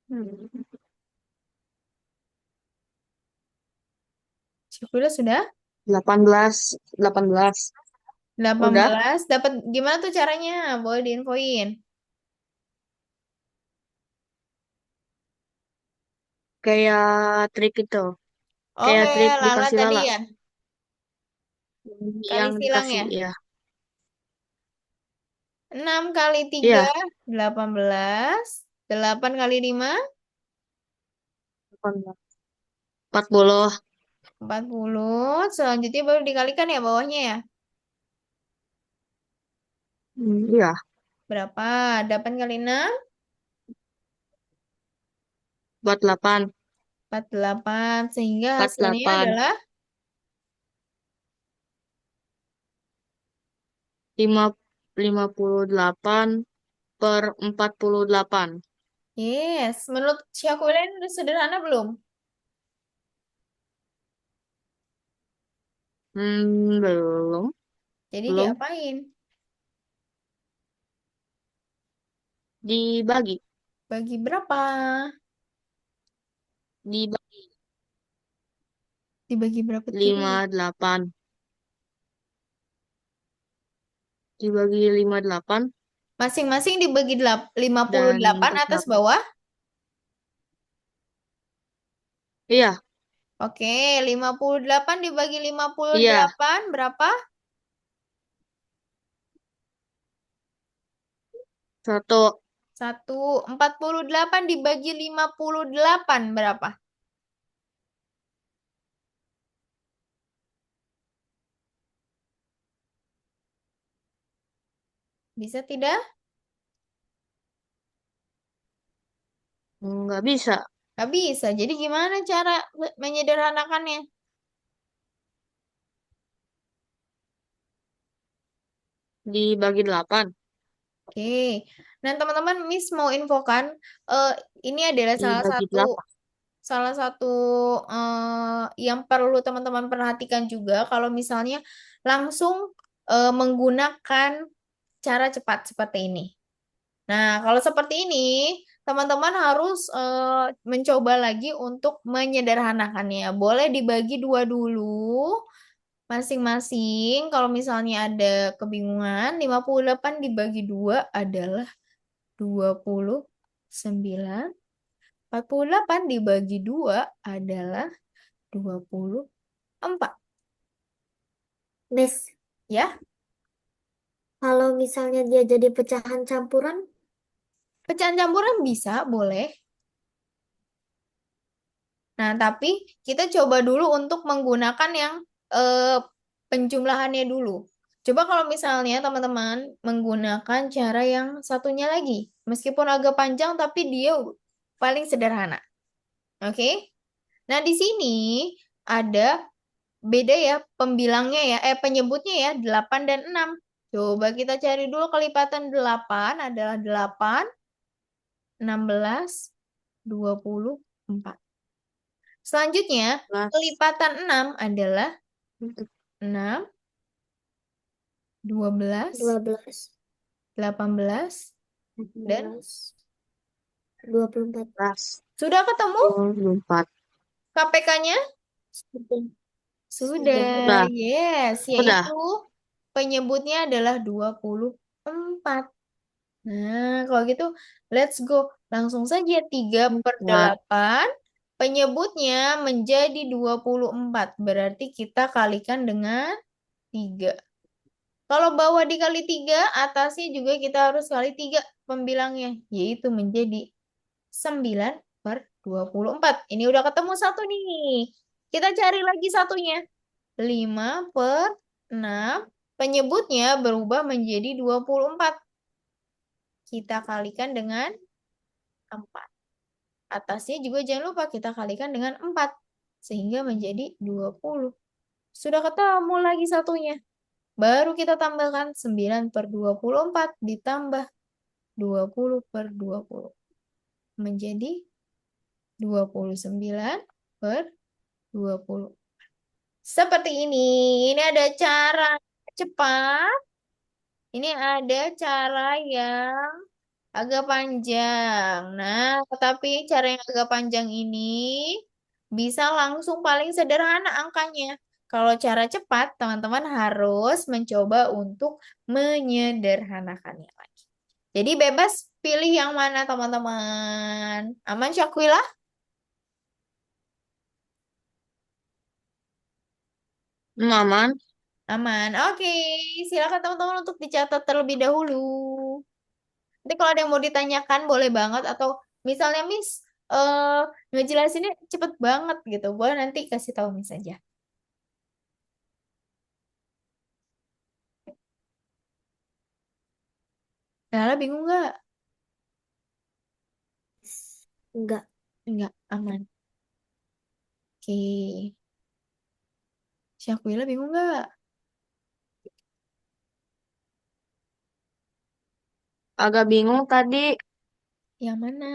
Hmm. Syakuila sudah? 18, 18. delapan Udah belas. Dapat gimana tuh caranya? Boleh diinfoin. kayak trik itu. Kayak Oke, trik Lala dikasih tadi lala. ya. Kali Yang silang dikasih, ya. ya. 6 kali 3, Iya, 18. 8 kali 5, 18. 40. 40. Selanjutnya baru dikalikan ya bawahnya ya. Iya, Berapa? 8 kali 6, 48. 48. Sehingga hasilnya 48. adalah 5, 58 per 48. yes. Menurut Syakuila ini udah sederhana belum? Belum. Jadi Belum. diapain? Dibagi. Bagi berapa? Dibagi Dibagi berapa tuh? 58. Dibagi 58 Masing-masing dibagi lima puluh dan delapan atas 48. bawah. Iya, Oke, 58 dibagi lima puluh iya. delapan berapa? 1. 1. 48 dibagi 58 berapa? Bisa tidak? Nggak bisa. Gak bisa. Jadi gimana cara menyederhanakannya? Dibagi 8. Oke. Nah, teman-teman, Miss mau infokan eh, ini adalah salah Dibagi satu 8. salah satu yang perlu teman-teman perhatikan juga kalau misalnya langsung menggunakan cara cepat seperti ini. Nah, kalau seperti ini, teman-teman harus mencoba lagi untuk menyederhanakannya. Boleh dibagi dua dulu masing-masing. Kalau misalnya ada kebingungan, 58 dibagi 2 adalah 29. 48 dibagi 2 adalah 24. Miss, Ya, kalau misalnya dia jadi pecahan campuran, pecahan campuran bisa, boleh. Nah, tapi kita coba dulu untuk menggunakan yang eh, penjumlahannya dulu. Coba kalau misalnya teman-teman menggunakan cara yang satunya lagi. Meskipun agak panjang, tapi dia paling sederhana. Oke? Nah, di sini ada beda ya pembilangnya ya, penyebutnya ya 8 dan 6. Coba kita cari dulu kelipatan 8 adalah 8, 16, 24. Selanjutnya, 11, kelipatan 6 adalah 6, 12, 12, 18, dan 18, 24. 11, sudah ketemu 24. KPK-nya? Sudah. Sudah, Udah, yes, udah. yaitu penyebutnya adalah 24. Nah, kalau gitu, let's go. Langsung saja 4. 3/8. Penyebutnya menjadi 24. Berarti kita kalikan dengan 3. Kalau bawah dikali 3, atasnya juga kita harus kali 3 pembilangnya. Yaitu menjadi 9/24. Ini udah ketemu satu nih. Kita cari lagi satunya. 5/6. Penyebutnya berubah menjadi 24. Kita kalikan dengan 4. Atasnya juga jangan lupa kita kalikan dengan 4. Sehingga menjadi 20. Sudah ketemu lagi satunya. Baru kita tambahkan 9/24 ditambah 20/20. Menjadi 29/20. Seperti ini. Ini ada cara cepat. Ini ada cara yang agak panjang. Nah, tapi cara yang agak panjang ini bisa langsung paling sederhana angkanya. Kalau cara cepat, teman-teman harus mencoba untuk menyederhanakannya lagi. Jadi bebas pilih yang mana, teman-teman. Aman, Syakwilah? Aman. Aman. Oke, silakan teman-teman untuk dicatat terlebih dahulu. Nanti kalau ada yang mau ditanyakan boleh banget atau misalnya Miss ngejelasinnya cepet banget gitu. Boleh nanti kasih tahu Miss aja. Lala bingung nggak? Enggak. Enggak, aman. Oke. Syakwila bingung nggak? Agak bingung tadi Yang mana?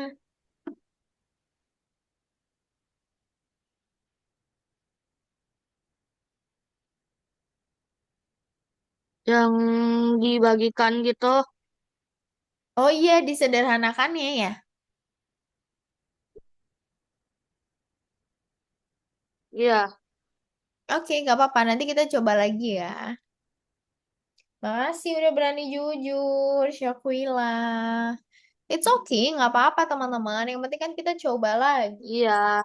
yang dibagikan gitu. Oh iya, disederhanakannya ya. Iya, Oke, nggak apa-apa. Nanti kita coba lagi ya. Makasih udah berani jujur, Syakwila. It's okay, nggak apa-apa teman-teman. Yang penting kan kita coba lagi. iya.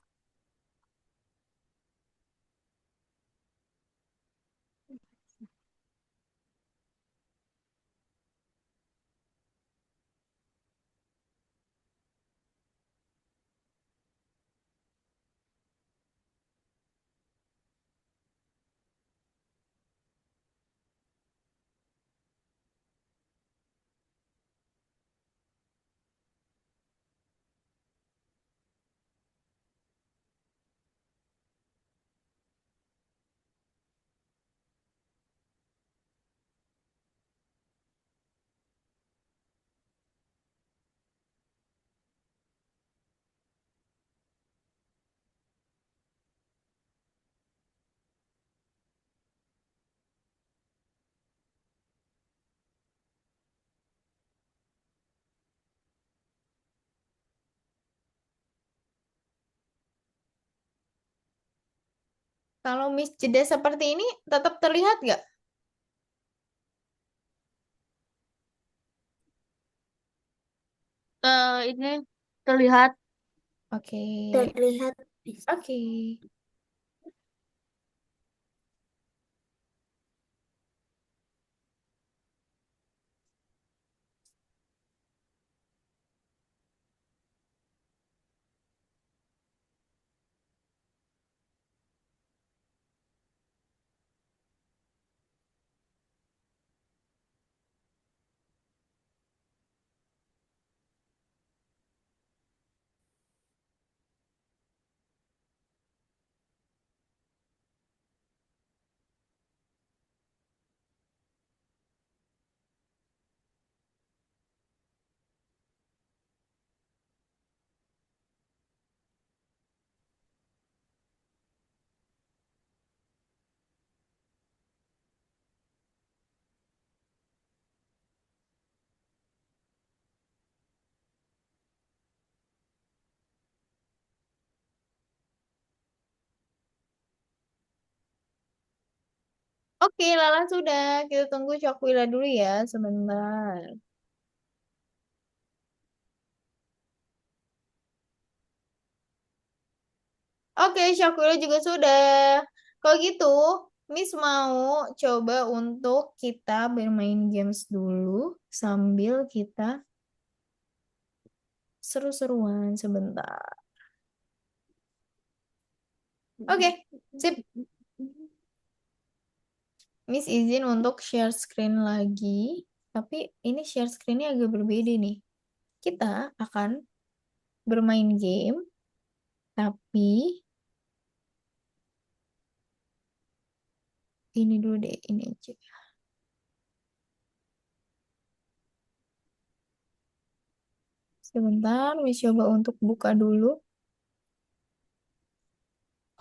Kalau Miss jeda seperti ini, tetap terlihat nggak? Ini terlihat. Oke, Terlihat. oke. Oke, Lala sudah. Kita tunggu Syakila dulu ya, sebentar. Oke, Syakila juga sudah. Kalau gitu, Miss mau coba untuk kita bermain games dulu sambil kita seru-seruan sebentar. Oke, sip. Miss izin untuk share screen lagi. Tapi ini share screen-nya agak berbeda nih. Kita akan bermain game, tapi ini dulu deh, ini aja. Sebentar, Miss coba untuk buka dulu.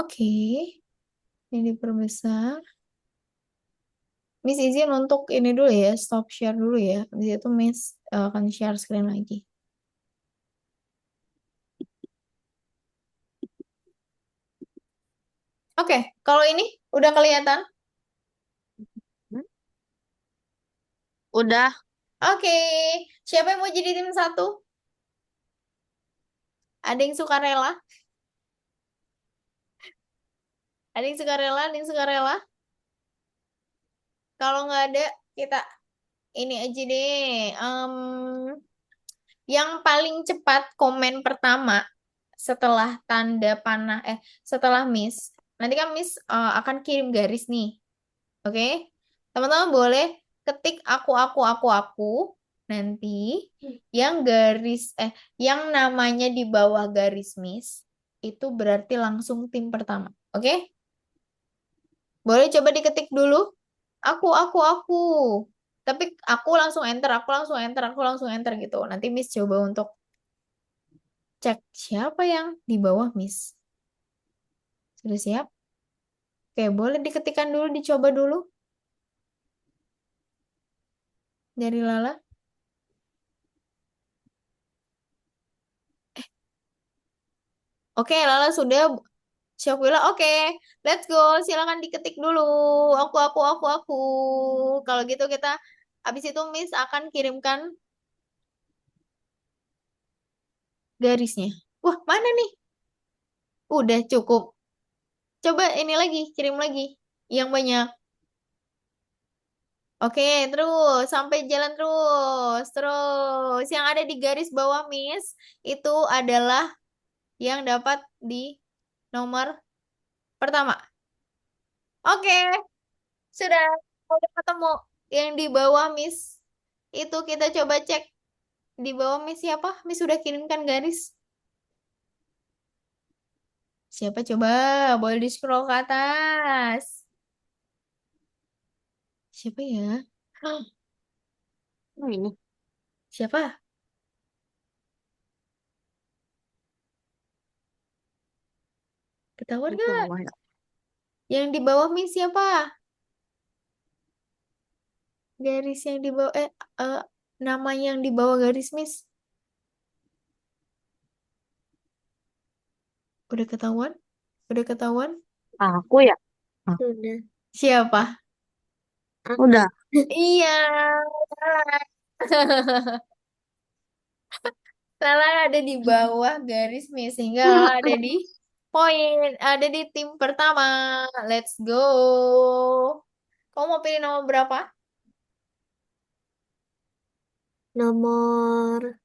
Oke, ini diperbesar. Miss izin untuk ini dulu ya, stop share dulu ya. Habis itu Miss akan share screen lagi. Oke, kalau ini udah kelihatan? Udah. Oke, siapa yang mau jadi tim satu? Ada yang suka rela? Ada yang suka rela? Ada yang suka rela? Kalau nggak ada, kita ini aja deh. Em, yang paling cepat komen pertama setelah tanda panah, setelah Miss. Nanti kan Miss akan kirim garis nih. Oke? Teman-teman boleh ketik aku. Nanti yang garis, yang namanya di bawah garis Miss, itu berarti langsung tim pertama. Oke? Boleh coba diketik dulu. Aku. Tapi aku langsung enter, aku langsung enter gitu. Nanti Miss coba untuk cek siapa yang di bawah Miss. Sudah siap? Oke, boleh diketikkan dulu, dicoba dulu dari Lala. Oke, Lala sudah. Syakila, oke. Let's go. Silakan diketik dulu. Aku. Kalau gitu kita, habis itu Miss akan kirimkan garisnya. Wah, mana nih? Udah cukup. Coba ini lagi, kirim lagi. Yang banyak. Oke, terus sampai jalan terus. Terus yang ada di garis bawah Miss itu adalah yang dapat di nomor pertama. Oke, sudah ketemu yang di bawah Miss. Itu kita coba cek di bawah Miss siapa? Miss sudah kirimkan garis. Siapa coba? Boleh di scroll ke atas. Siapa ya? Hah, Oh, ini. siapa? Ketahuan Di gak? bawah ya. Yang di bawah Miss siapa? Garis yang di bawah eh, nama yang di bawah garis Miss. Udah ketahuan? Udah ketahuan? Aku ya. Ah, Sudah. Siapa? Aku. udah. Iya. Lala ada di bawah garis Miss sehingga Lala ada di poin, ada di tim pertama. Let's go. Kamu mau pilih nomor berapa? Nomor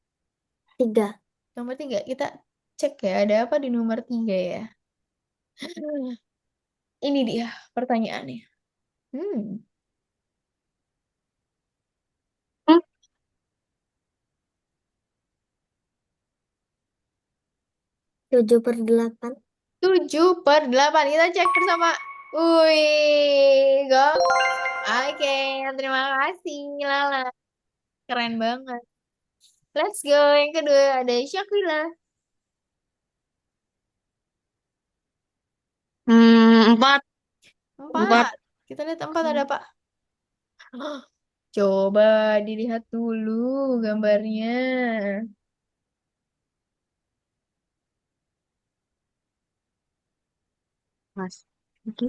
3. Nomor tiga. Kita cek ya, ada apa di nomor tiga ya? Ini dia pertanyaannya. Hmm. 7/8. 7/8. Kita cek bersama. Wih, go. Oke, terima kasih Lala. Keren banget. Let's go. Yang kedua ada Syakila. Empat. Empat. Empat. Kita lihat empat ada apa? Coba dilihat dulu gambarnya. Mas. Oke.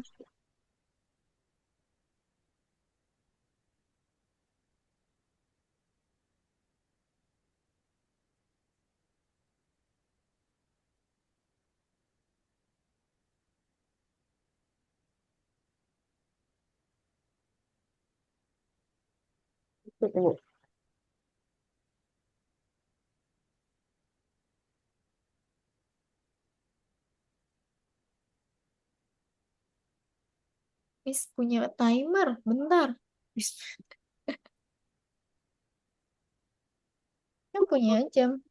Tunggu. Miss punya timer. Bentar. Miss kan punya jam.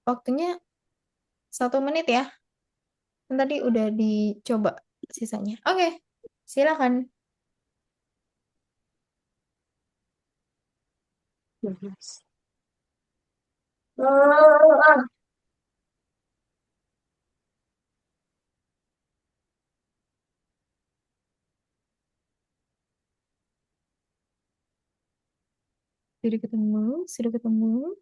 Waktunya 1 menit ya. Kan tadi udah dicoba sisanya. Oke, silakan. Sudah ketemu, sudah ketemu.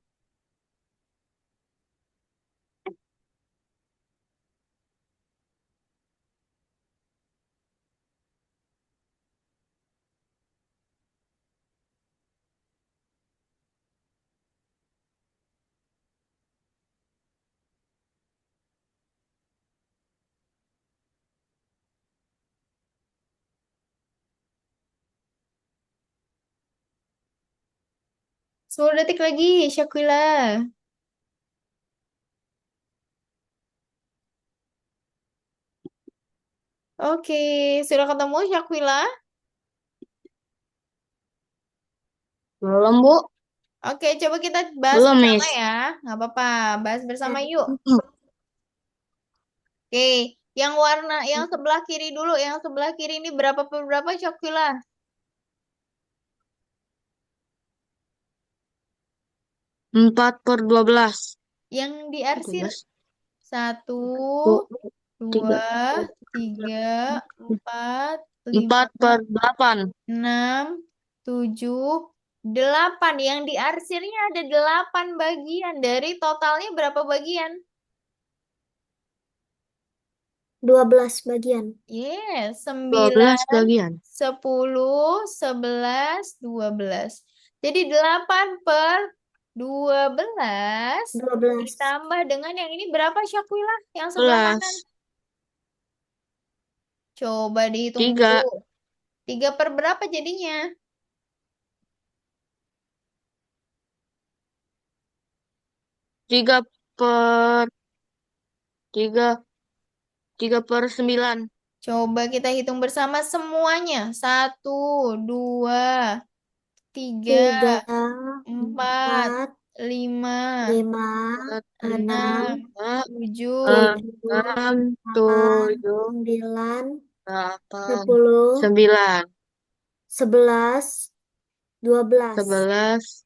Sepuluh detik lagi, Syakila. Oke, sudah ketemu Syakila. Belum, Bu. Oke, coba kita bahas Belum, bersama Miss. ya. Nggak apa-apa, bahas bersama Eh, yuk. Oke, yang warna, yang sebelah kiri dulu. Yang sebelah kiri ini berapa per berapa, Syakila? 4/12. Yang diarsir 12. satu, Bu, dua, 3. tiga, empat, lima, 4/8. 6, 7, 8. Yang diarsirnya ada 8 bagian. Dari totalnya berapa bagian? 12 bagian. Yes, 12 9, bagian. 10, 11, 12. Jadi 8 per 12 12. ditambah dengan yang ini berapa, Syakila? Yang sebelah kanan. 11. Coba dihitung dulu. 3. 3 per berapa jadinya? 3 per 3. 3/9. Coba kita hitung bersama semuanya. Satu, dua, tiga, 3, empat, 4, lima, 5, 4, 5, enam, tujuh, 7, 6, 8, 7, 9, 8, 10, 9, 11, 12. 11,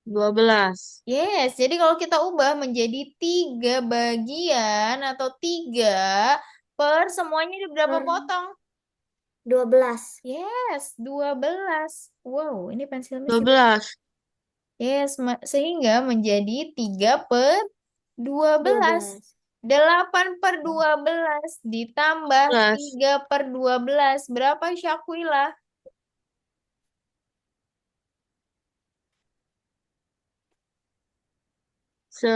12. Yes, jadi kalau kita ubah menjadi 3 bagian atau 3 per semuanya di berapa Per potong? 12. Yes, 12. Wow, ini pensil Miss tidak. 12. Yes, sehingga menjadi 3 per 12. 12. 8 per 12 ditambah 12. 3 per 12. Berapa, Syakila? Se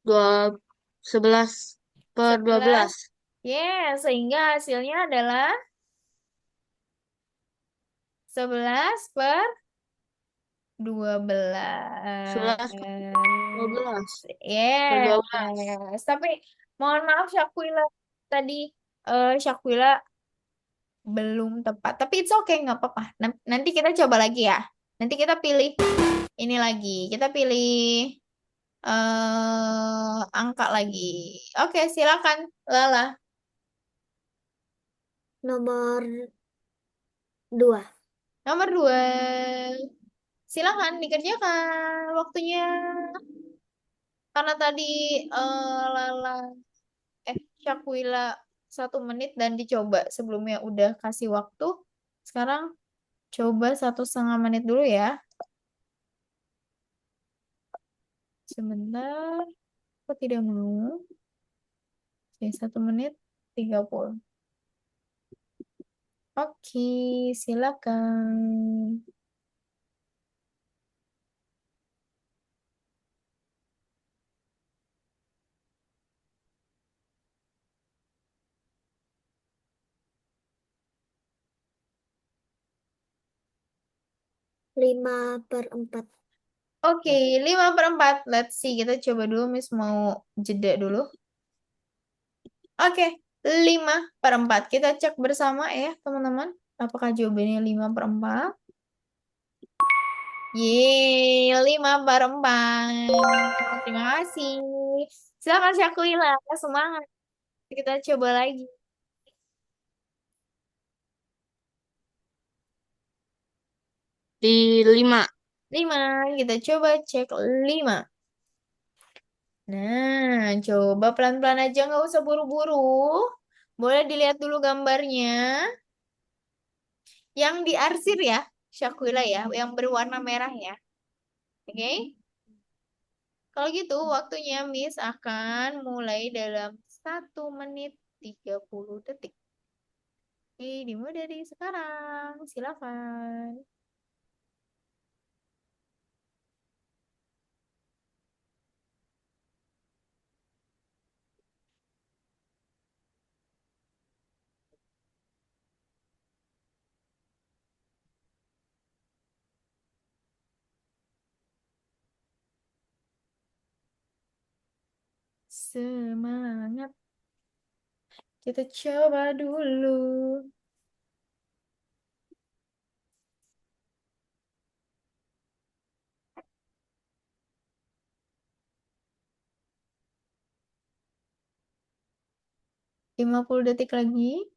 11/12. 11. Yes, sehingga hasilnya adalah 11 per 11 per 12. 12. Per Yes. 12. Tapi mohon maaf Syakila. Tadi Syakila belum tepat. Tapi it's okay, nggak apa-apa. Nanti kita coba lagi ya. Nanti kita pilih ini lagi. Kita pilih angka lagi. Oke, silakan Lala. Nomor 2. Nomor 2. Silakan dikerjakan waktunya. Karena tadi Lala Syakila 1 menit dan dicoba sebelumnya udah kasih waktu. Sekarang coba 1,5 menit dulu ya. Sebentar. Kok tidak mau? Oke, 1 menit 30. Oke, silakan. 5/4. Oke, 5/4. Let's see, kita coba dulu, Miss mau jeda dulu. Oke, 5/4. Kita cek bersama ya, teman-teman. Apakah jawabannya 5/4? Yeay, 5/4. Terima kasih. Silakan Syakuila, semangat. Kita coba lagi. Di 5. 5, kita coba cek 5. Nah, coba pelan-pelan aja, nggak usah buru-buru. Boleh dilihat dulu gambarnya. Yang diarsir ya, Syakuila ya, yang berwarna merah ya. Oke? Kalau gitu, waktunya Miss akan mulai dalam 1 menit 30 detik. Oke, dimulai dari sekarang. Silakan. Semangat. Kita coba dulu. 50 detik lagi.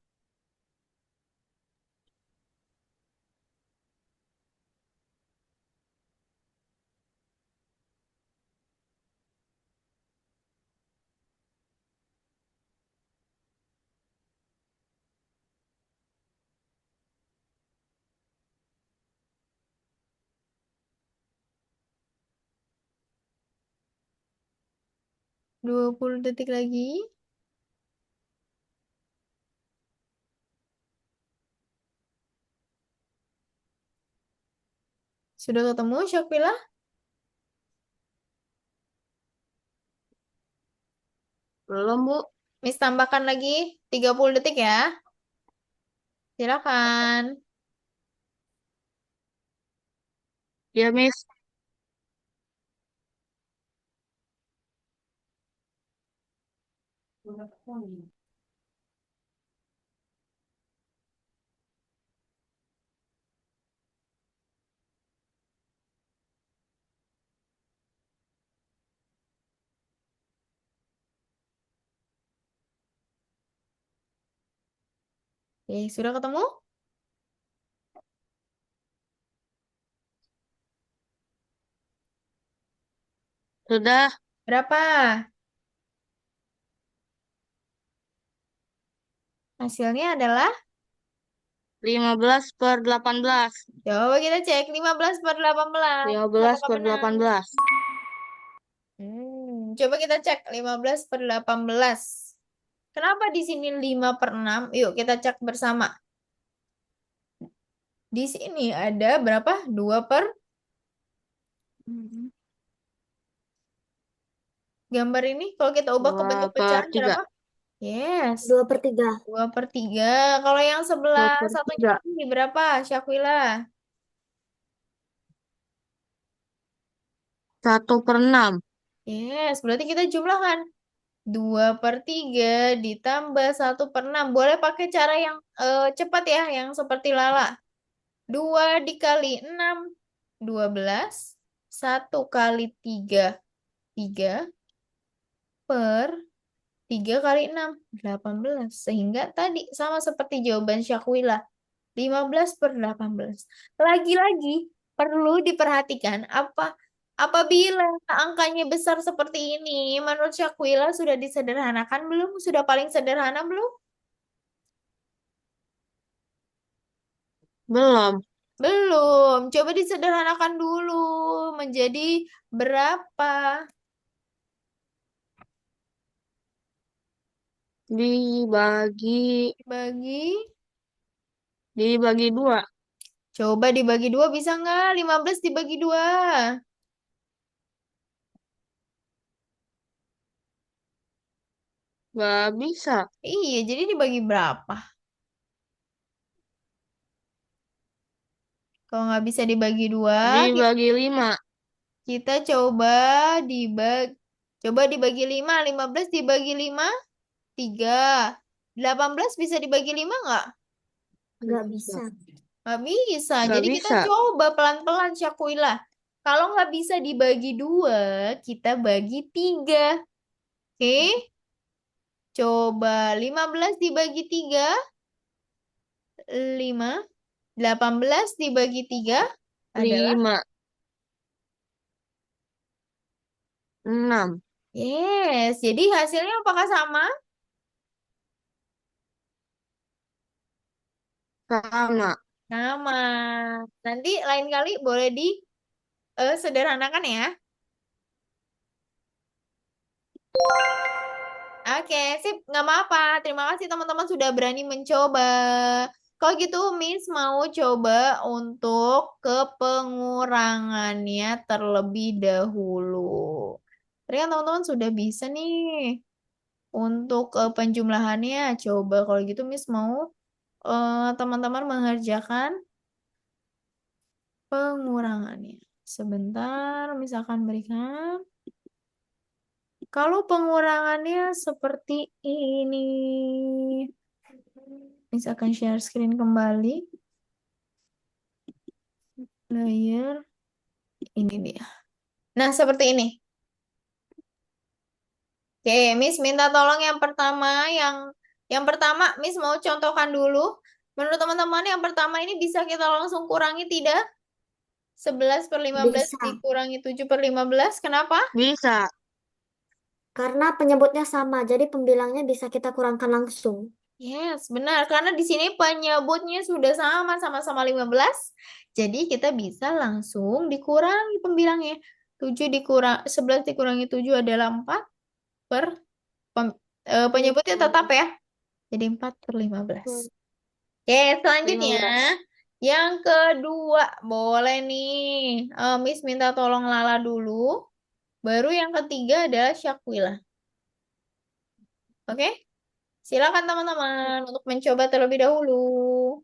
Dua puluh detik lagi. Sudah ketemu, Syakila? Belum, Bu. Miss tambahkan lagi 30 detik ya. Silakan. Ya, Miss. Oke, sudah ketemu? Sudah. Berapa? Hasilnya adalah, 15/18. coba kita cek 15/18. lima belas Apakah per benar? delapan belas Coba kita cek 15/18. Kenapa di sini 5/6? Yuk kita cek bersama. Di sini ada berapa? 2 per gambar ini. Kalau kita ubah ke dua bentuk per pecahan tiga berapa? Yes, 2/3. 2/3. Kalau yang sebelah dua per satunya tiga lagi berapa, Syakila? 1/6. Yes, berarti kita jumlahkan. 2/3 ditambah 1/6. Boleh pakai cara yang cepat ya, yang seperti Lala. 2 dikali 6, 12. 1 kali 3, 3 per 3 kali 6, 18. Sehingga tadi sama seperti jawaban Syakwila, 15/18. Lagi-lagi perlu diperhatikan apabila angkanya besar seperti ini, menurut Syakwila sudah disederhanakan belum? Sudah paling sederhana belum? Belum. Belum. Coba disederhanakan dulu menjadi berapa? Dibagi Bagi Dibagi 2. Coba dibagi 2 bisa nggak? 15 dibagi 2. Gak bisa. Iya, jadi dibagi berapa? Kalau nggak bisa dibagi 2, Dibagi 5. kita dibagi coba dibagi 5. 15 dibagi 5, 3. 18 bisa dibagi 5 nggak? Nggak bisa. Nggak bisa. Gak Jadi kita bisa. coba pelan-pelan, Syakuila. Kalau nggak bisa dibagi 2, kita bagi 3. Oke? Coba 15 dibagi 3, 5. 18 dibagi 3 adalah 5. 6. yes. Jadi hasilnya apakah sama? Sama. Sama. Nanti lain kali boleh sederhanakan ya. Oke, sip. Nggak apa-apa. Terima kasih teman-teman sudah berani mencoba. Kalau gitu, Miss mau coba untuk ke pengurangannya terlebih dahulu. Tadi kan teman-teman sudah bisa nih untuk penjumlahannya. Coba kalau gitu, Miss mau teman-teman mengerjakan pengurangannya. Sebentar, misalkan berikan. Kalau pengurangannya seperti ini, misalkan share screen kembali, layer, ini dia. Nah, seperti ini. Oke, Miss minta tolong yang pertama, Miss mau contohkan dulu. Menurut teman-teman, yang pertama ini bisa kita langsung kurangi tidak? 11/15 Bisa. dikurangi 7/15. Kenapa? Bisa. Karena penyebutnya sama, jadi pembilangnya bisa kita kurangkan langsung. Yes, benar. Karena di sini penyebutnya sudah sama-sama 15. Jadi kita bisa langsung dikurangi pembilangnya. 11 dikurangi 7 adalah 4 per penyebutnya tetap ya. Jadi 4/15. Hmm. Oke, selanjutnya 15. yang kedua. Boleh nih. Miss minta tolong Lala dulu. Baru yang ketiga adalah Syakwilah. Oke? Silakan teman-teman untuk mencoba terlebih dahulu.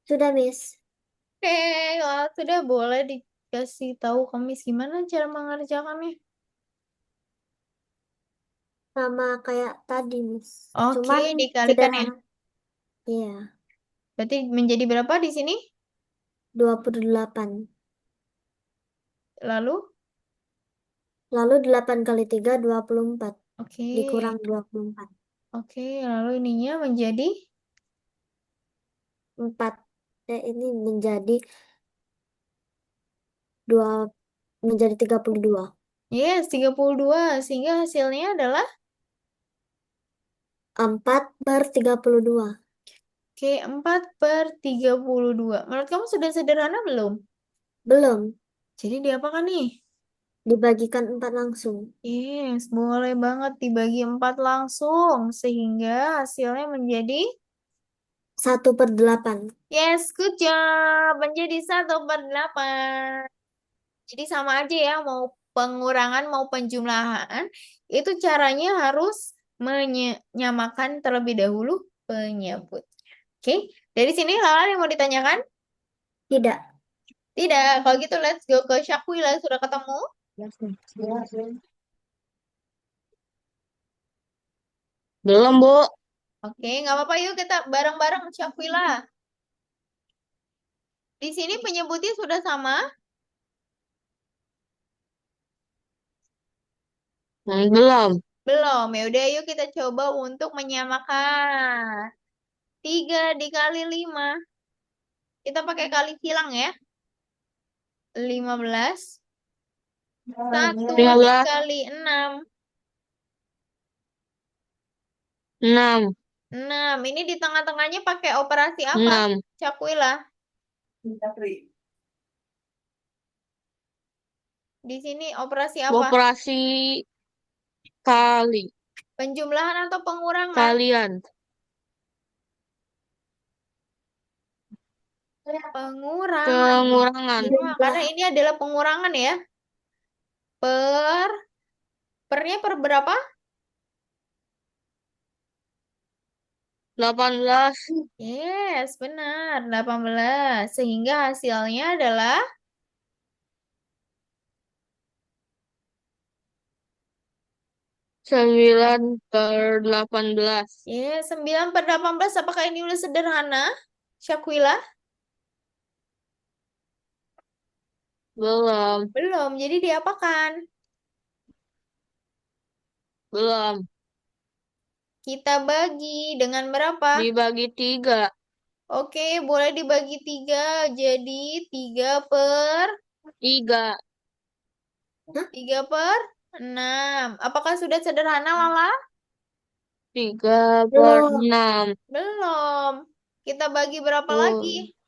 Sudah, Miss. Oke, kalau sudah boleh dikasih tahu kami gimana cara mengerjakannya. Sama kayak tadi, Miss. Oke, Cuman dikalikan ya. sederhana. Iya, Berarti menjadi berapa di sini? 28. Lalu, Lalu 8 kali 3, 24. oke, Dikurang 24. oke, lalu ininya menjadi 4. Ini menjadi 2, menjadi 32. yes 32 sehingga hasilnya adalah 4/32. oke 4/32. Menurut kamu sudah sederhana belum? Belum. Jadi diapakan nih? Dibagikan 4 langsung. Yes, boleh banget dibagi 4 langsung sehingga hasilnya menjadi 1/8. yes, good job. Menjadi 1/8. Jadi sama aja ya, mau pengurangan mau penjumlahan, itu caranya harus menyamakan terlebih dahulu penyebut. Oke, dari sini Lala yang mau ditanyakan? Tidak. Tidak. Kalau gitu let's go ke Syakwila. Sudah ketemu? Belum, Bu. Oke, nggak apa-apa. Yuk kita bareng-bareng Syakwila. Di sini penyebutnya sudah sama? Belum. Belum. Ya udah, yuk kita coba untuk menyamakan. 3 dikali 5. Kita pakai kali silang ya. 15. 1 15, dikali 6. 6, 6. Ini di tengah-tengahnya pakai operasi apa? 6. Cakwila. Di sini operasi apa? Operasi kali. Penjumlahan atau pengurangan? Kalian. Pengurangan. Pengurangan. Wah, karena ini adalah pengurangan ya. Per, pernya per berapa? 18, Yes, benar. 18. Sehingga hasilnya adalah 9 per 18. yes, 9 per 18. Apakah ini udah sederhana? Syakwila? Belum. Belum. Jadi diapakan? Belum. Kita bagi dengan berapa? Dibagi 3. Oke, boleh dibagi 3. Jadi 3 per 3. 3 per 6. Apakah sudah sederhana, Lala? 3 per Belum. 6. Belum. Kita bagi berapa lagi? Oh,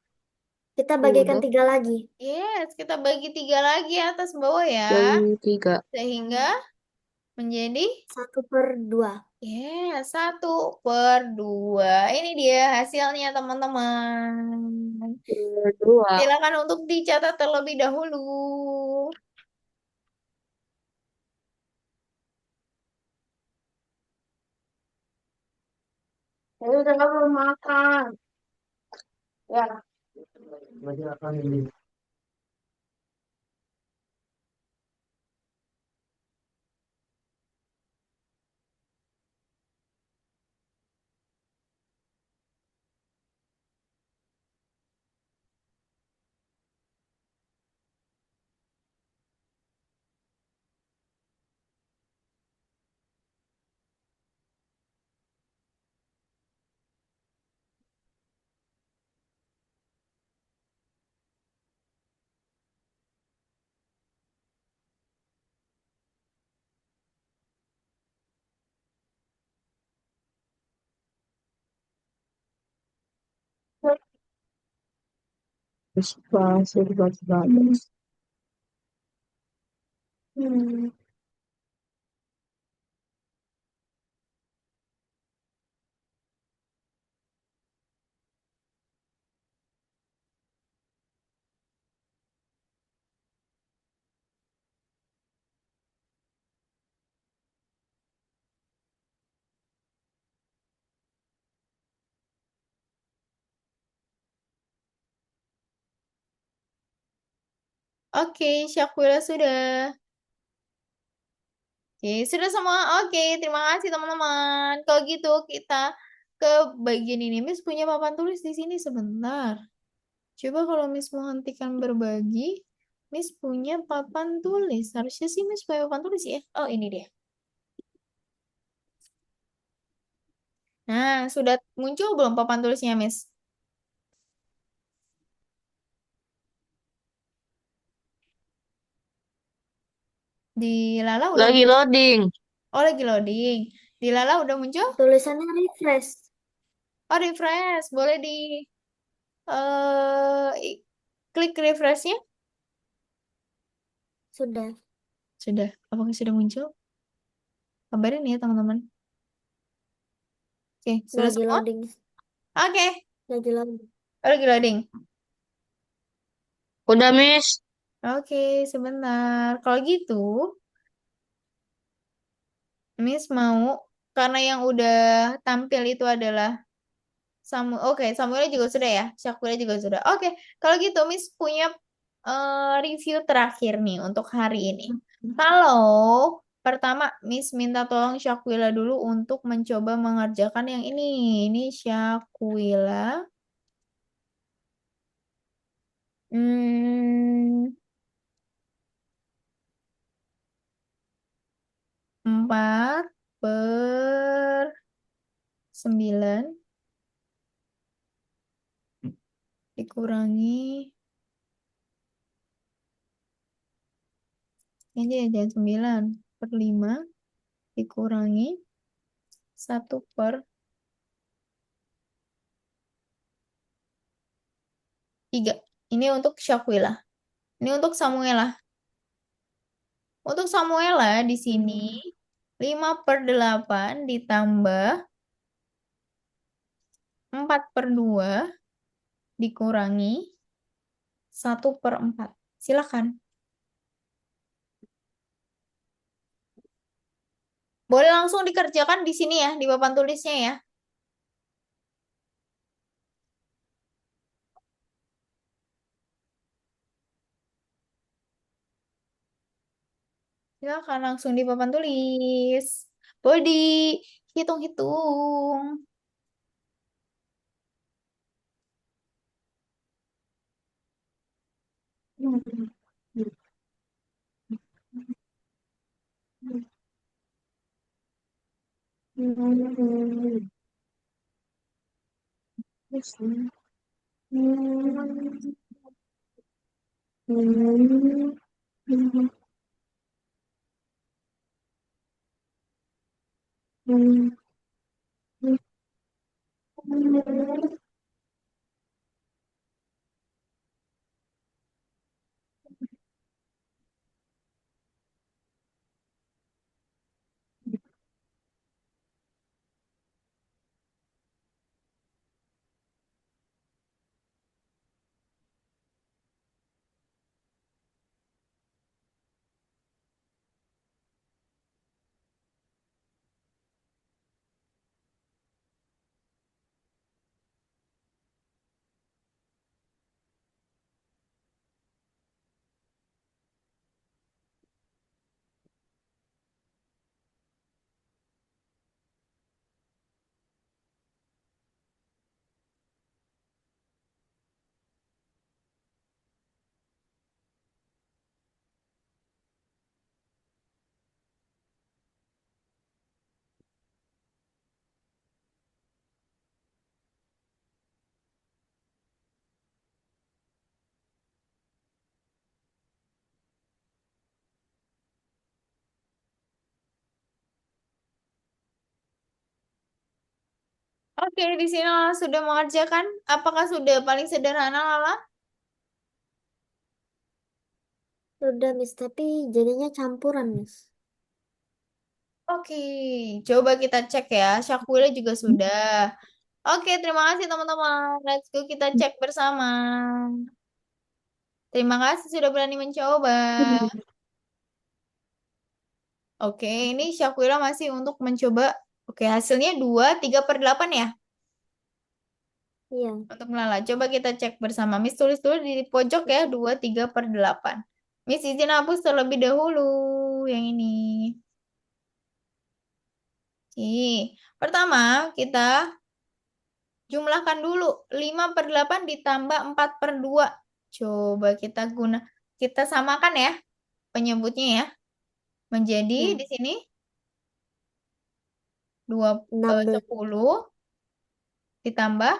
Kita bagikan udah. 3 lagi. Yes, kita bagi 3 lagi atas bawah ya. Bagi 3. Sehingga menjadi 1 per 2. yes, 1 per 2. Ini dia hasilnya, teman-teman. Per 2. Silakan untuk dicatat terlebih dahulu. Saya udah belum makan. Ya. Hmm. Oke, Syakwila sudah. Oke, sudah semua. Oke, terima kasih teman-teman. Kalau gitu kita ke bagian ini. Miss punya papan tulis di sini sebentar. Coba kalau Miss mau hentikan berbagi, Miss punya papan tulis. Harusnya sih Miss punya papan tulis ya. Oh, ini dia. Nah, sudah muncul belum papan tulisnya, Miss? Di Lala udah Lagi muncul? loading. Oh, lagi loading. Di Lala udah muncul? Tulisannya refresh. Oh, refresh. Boleh di klik refreshnya. Sudah. Sudah. Apakah sudah muncul? Kabarin ya, teman-teman. Oke, sudah Lagi semua? loading. Oke, Lagi loading. oh, lagi loading. Udah, Miss. Oke, sebentar. Kalau gitu, Miss mau, karena yang udah tampil itu adalah Oke, Samuel juga sudah ya. Syakula juga sudah. Oke, kalau gitu Miss punya review terakhir nih untuk hari ini. Kalau pertama Miss minta tolong Syakila dulu untuk mencoba mengerjakan yang ini. Ini Syakila. Hmm, 4/9 dikurangi. Ini jadi 9/5 dikurangi 1/3. Ini untuk Syakila. Ini untuk Samuela. Untuk Samuela di sini 5/8 ditambah 4/2 dikurangi 1/4. Silakan. Boleh langsung dikerjakan di sini ya, di papan tulisnya ya. Silakan langsung di papan tulis. Boleh dihitung-hitung. Oke, di sini Lala sudah mengerjakan. Apakah sudah paling sederhana, Lala? Sudah, Miss, tapi jadinya campuran, Miss. Oke, coba kita cek ya. Syakula juga sudah. Oke, terima kasih teman-teman. Let's go kita cek bersama. Terima kasih sudah berani mencoba. Oke, ini Syakira masih untuk mencoba. Oke, hasilnya 2/3/8 ya. Iya, Untuk Lala, coba kita cek bersama. Miss tulis dulu di pojok ya, 2/3/8. Miss izin hapus terlebih dahulu yang ini. Oke, pertama kita jumlahkan dulu. 5/8 ditambah 4/2. Coba kita samakan ya penyebutnya ya. Menjadi ya. di sini 16. 10 ditambah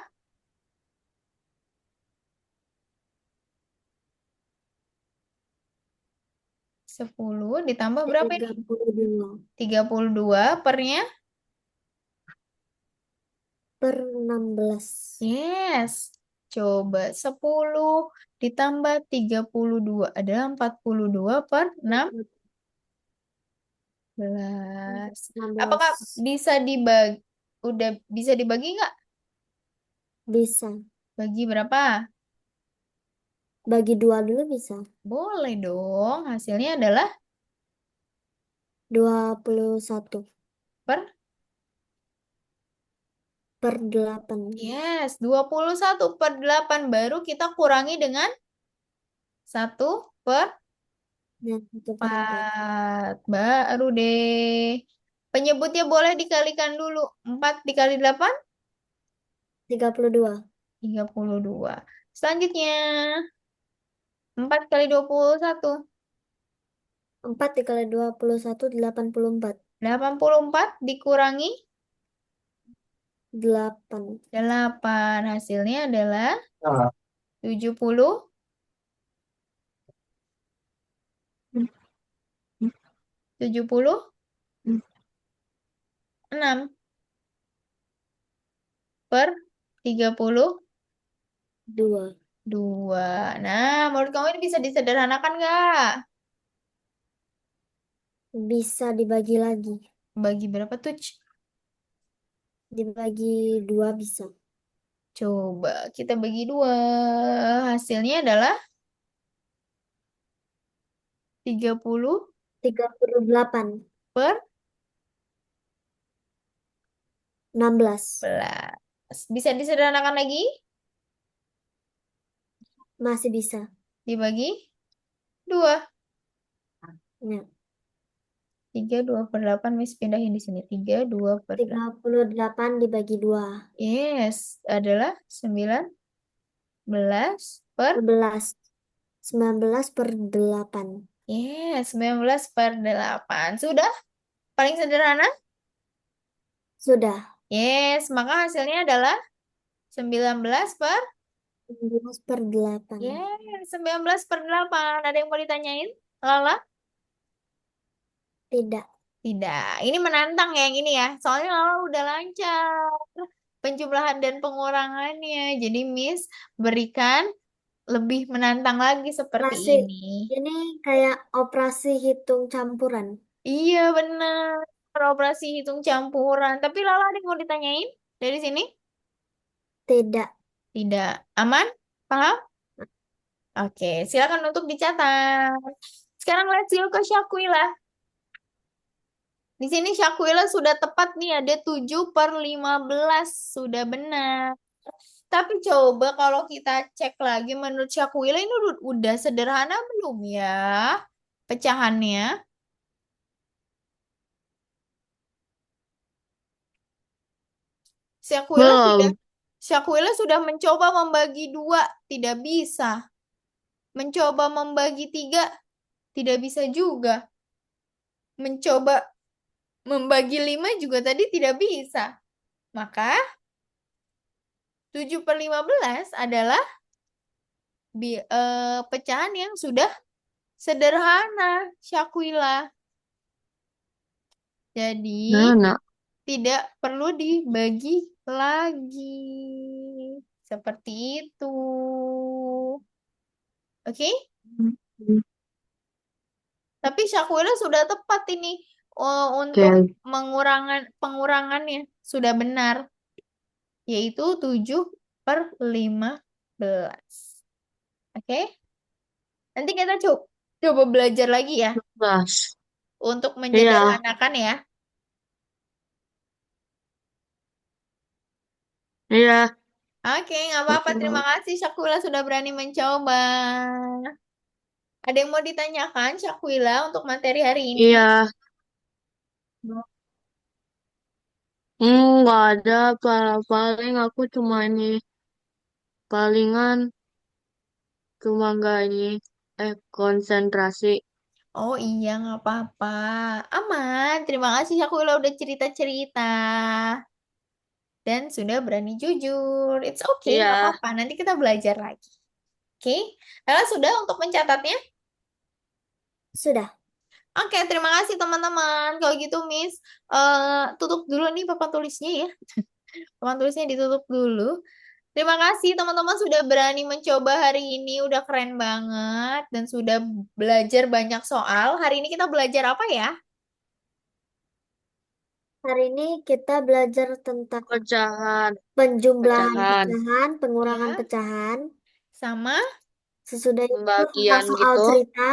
10 ditambah berapa ini? 32 32 pernya? per 16. Yes. Coba 10 ditambah 32 adalah 42/16. Apakah 16. bisa dibagi? Udah bisa dibagi nggak? Bisa. Bagi berapa? Bagi 2 dulu bisa. Boleh dong. Hasilnya adalah 21 per per 8. Yes, 21/8 baru kita kurangi dengan 1/4. Ya, 1/4. Baru deh. Penyebutnya boleh dikalikan dulu. 4 dikali 8, 32. 32. Selanjutnya, 4 kali 21, 4 dikali 21, 84. 84 dikurangi 8. 8. Hasilnya adalah 70, 76 per 32. 2. Nah, menurut kamu ini bisa disederhanakan nggak? Bisa dibagi lagi. Bagi berapa tuh? Dibagi 2 bisa. Coba kita bagi 2. Hasilnya adalah 30 38. per 16. 11. Bisa disederhanakan lagi? Masih bisa. Dibagi 2. Ya. 32/8, Miss pindahin di sini. 32/8. 38 dibagi 2. Yes, adalah 19 per 11. 19 per 8. yes, 19/8. Sudah? Paling sederhana? Sudah. Yes, maka hasilnya adalah 19 per 19 per 8. yes, 19/8. Ada yang mau ditanyain? Lala? Tidak. Tidak. Ini menantang ya yang ini ya. Soalnya Lala udah lancar penjumlahan dan pengurangannya. Jadi Miss berikan lebih menantang lagi seperti Masih. ini. Ini kayak operasi hitung campuran. Iya benar. Operasi hitung campuran. Tapi Lala ada yang mau ditanyain dari sini? Tidak. Tidak. Aman? Paham? Oke, silakan untuk dicatat. Sekarang let's go ke Syakila. Di sini Syakila sudah tepat nih, ada 7/15. Sudah benar. Tapi coba kalau kita cek lagi menurut Syakila ini udah sederhana belum ya pecahannya? Syakila sudah Belum. Syakila sudah mencoba membagi 2, tidak bisa. Mencoba membagi 3, tidak bisa juga. Mencoba membagi 5 juga tadi tidak bisa. Maka 7/15 adalah pecahan yang sudah sederhana, Syakila. Jadi Mana? tidak perlu dibagi lagi. Seperti itu. Oke? Tapi Syakila sudah tepat ini untuk Oke. pengurangannya sudah benar, yaitu 7/15. Oke? Nanti kita coba belajar lagi ya Bas. untuk Iya. menyederhanakan ya. Iya. Oke, nggak apa-apa. Terima kasih Syakila sudah berani mencoba. Ada yang mau ditanyakan Syakila untuk materi hari ini? Iya. Nggak ada. Paling aku cuma ini. Palingan cuma nggak ini. Konsentrasi. Oh iya, nggak apa-apa. Aman. Terima kasih Syakila udah cerita-cerita. Dan sudah berani jujur. It's okay, nggak Iya. apa-apa. Nanti kita belajar lagi. Oke? Lala sudah untuk mencatatnya? Sudah. Oke, terima kasih teman-teman. Kalau gitu, Miss, tutup dulu nih papan tulisnya ya. Papan tulisnya ditutup dulu. Terima kasih teman-teman sudah berani mencoba hari ini. Udah keren banget. Dan sudah belajar banyak soal. Hari ini kita belajar apa ya? Hari ini kita belajar tentang Pecahan. penjumlahan Pecahan. pecahan, pengurangan Ya, pecahan. sama Sesudah itu tentang Pembagian soal gitu. cerita.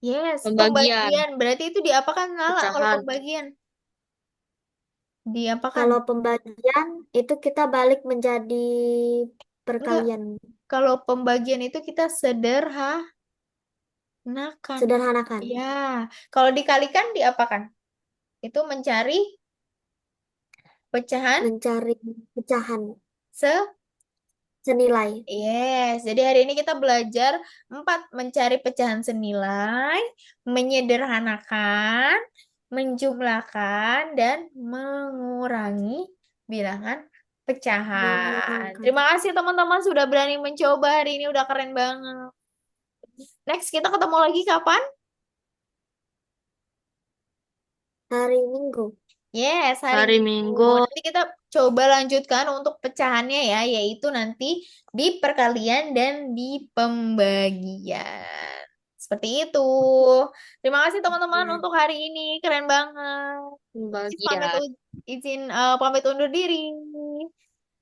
yes, Pembagian. pembagian. Berarti itu diapakan Lala kalau Pecahan. pembagian? Diapakan? Kalau pembagian itu kita balik menjadi Enggak. perkalian. Kalau pembagian itu kita sederhanakan. Sederhanakan. Ya. Kalau dikalikan diapakan? Itu mencari pecahan Mencari pecahan se senilai. Yes, jadi hari ini kita belajar 4 mencari pecahan senilai, menyederhanakan, menjumlahkan, dan mengurangi bilangan pecahan. Mengurangkan. Terima kasih teman-teman sudah berani mencoba hari ini, udah keren banget. Next, kita ketemu lagi kapan? Hari Minggu. Yes, hari Hari Minggu. Minggu. Nanti kita coba lanjutkan untuk pecahannya ya, yaitu nanti di perkalian dan di pembagian. Seperti itu. Terima kasih teman-teman Ya. untuk hari ini. Keren banget. Izin pamit, Bagian. pamit undur diri.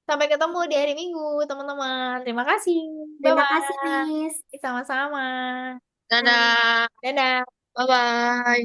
Sampai ketemu di hari Minggu, teman-teman. Terima kasih. Terima kasih, Bye-bye. Miss. Sama-sama. Bye. Dadah. Dadah. Bye-bye.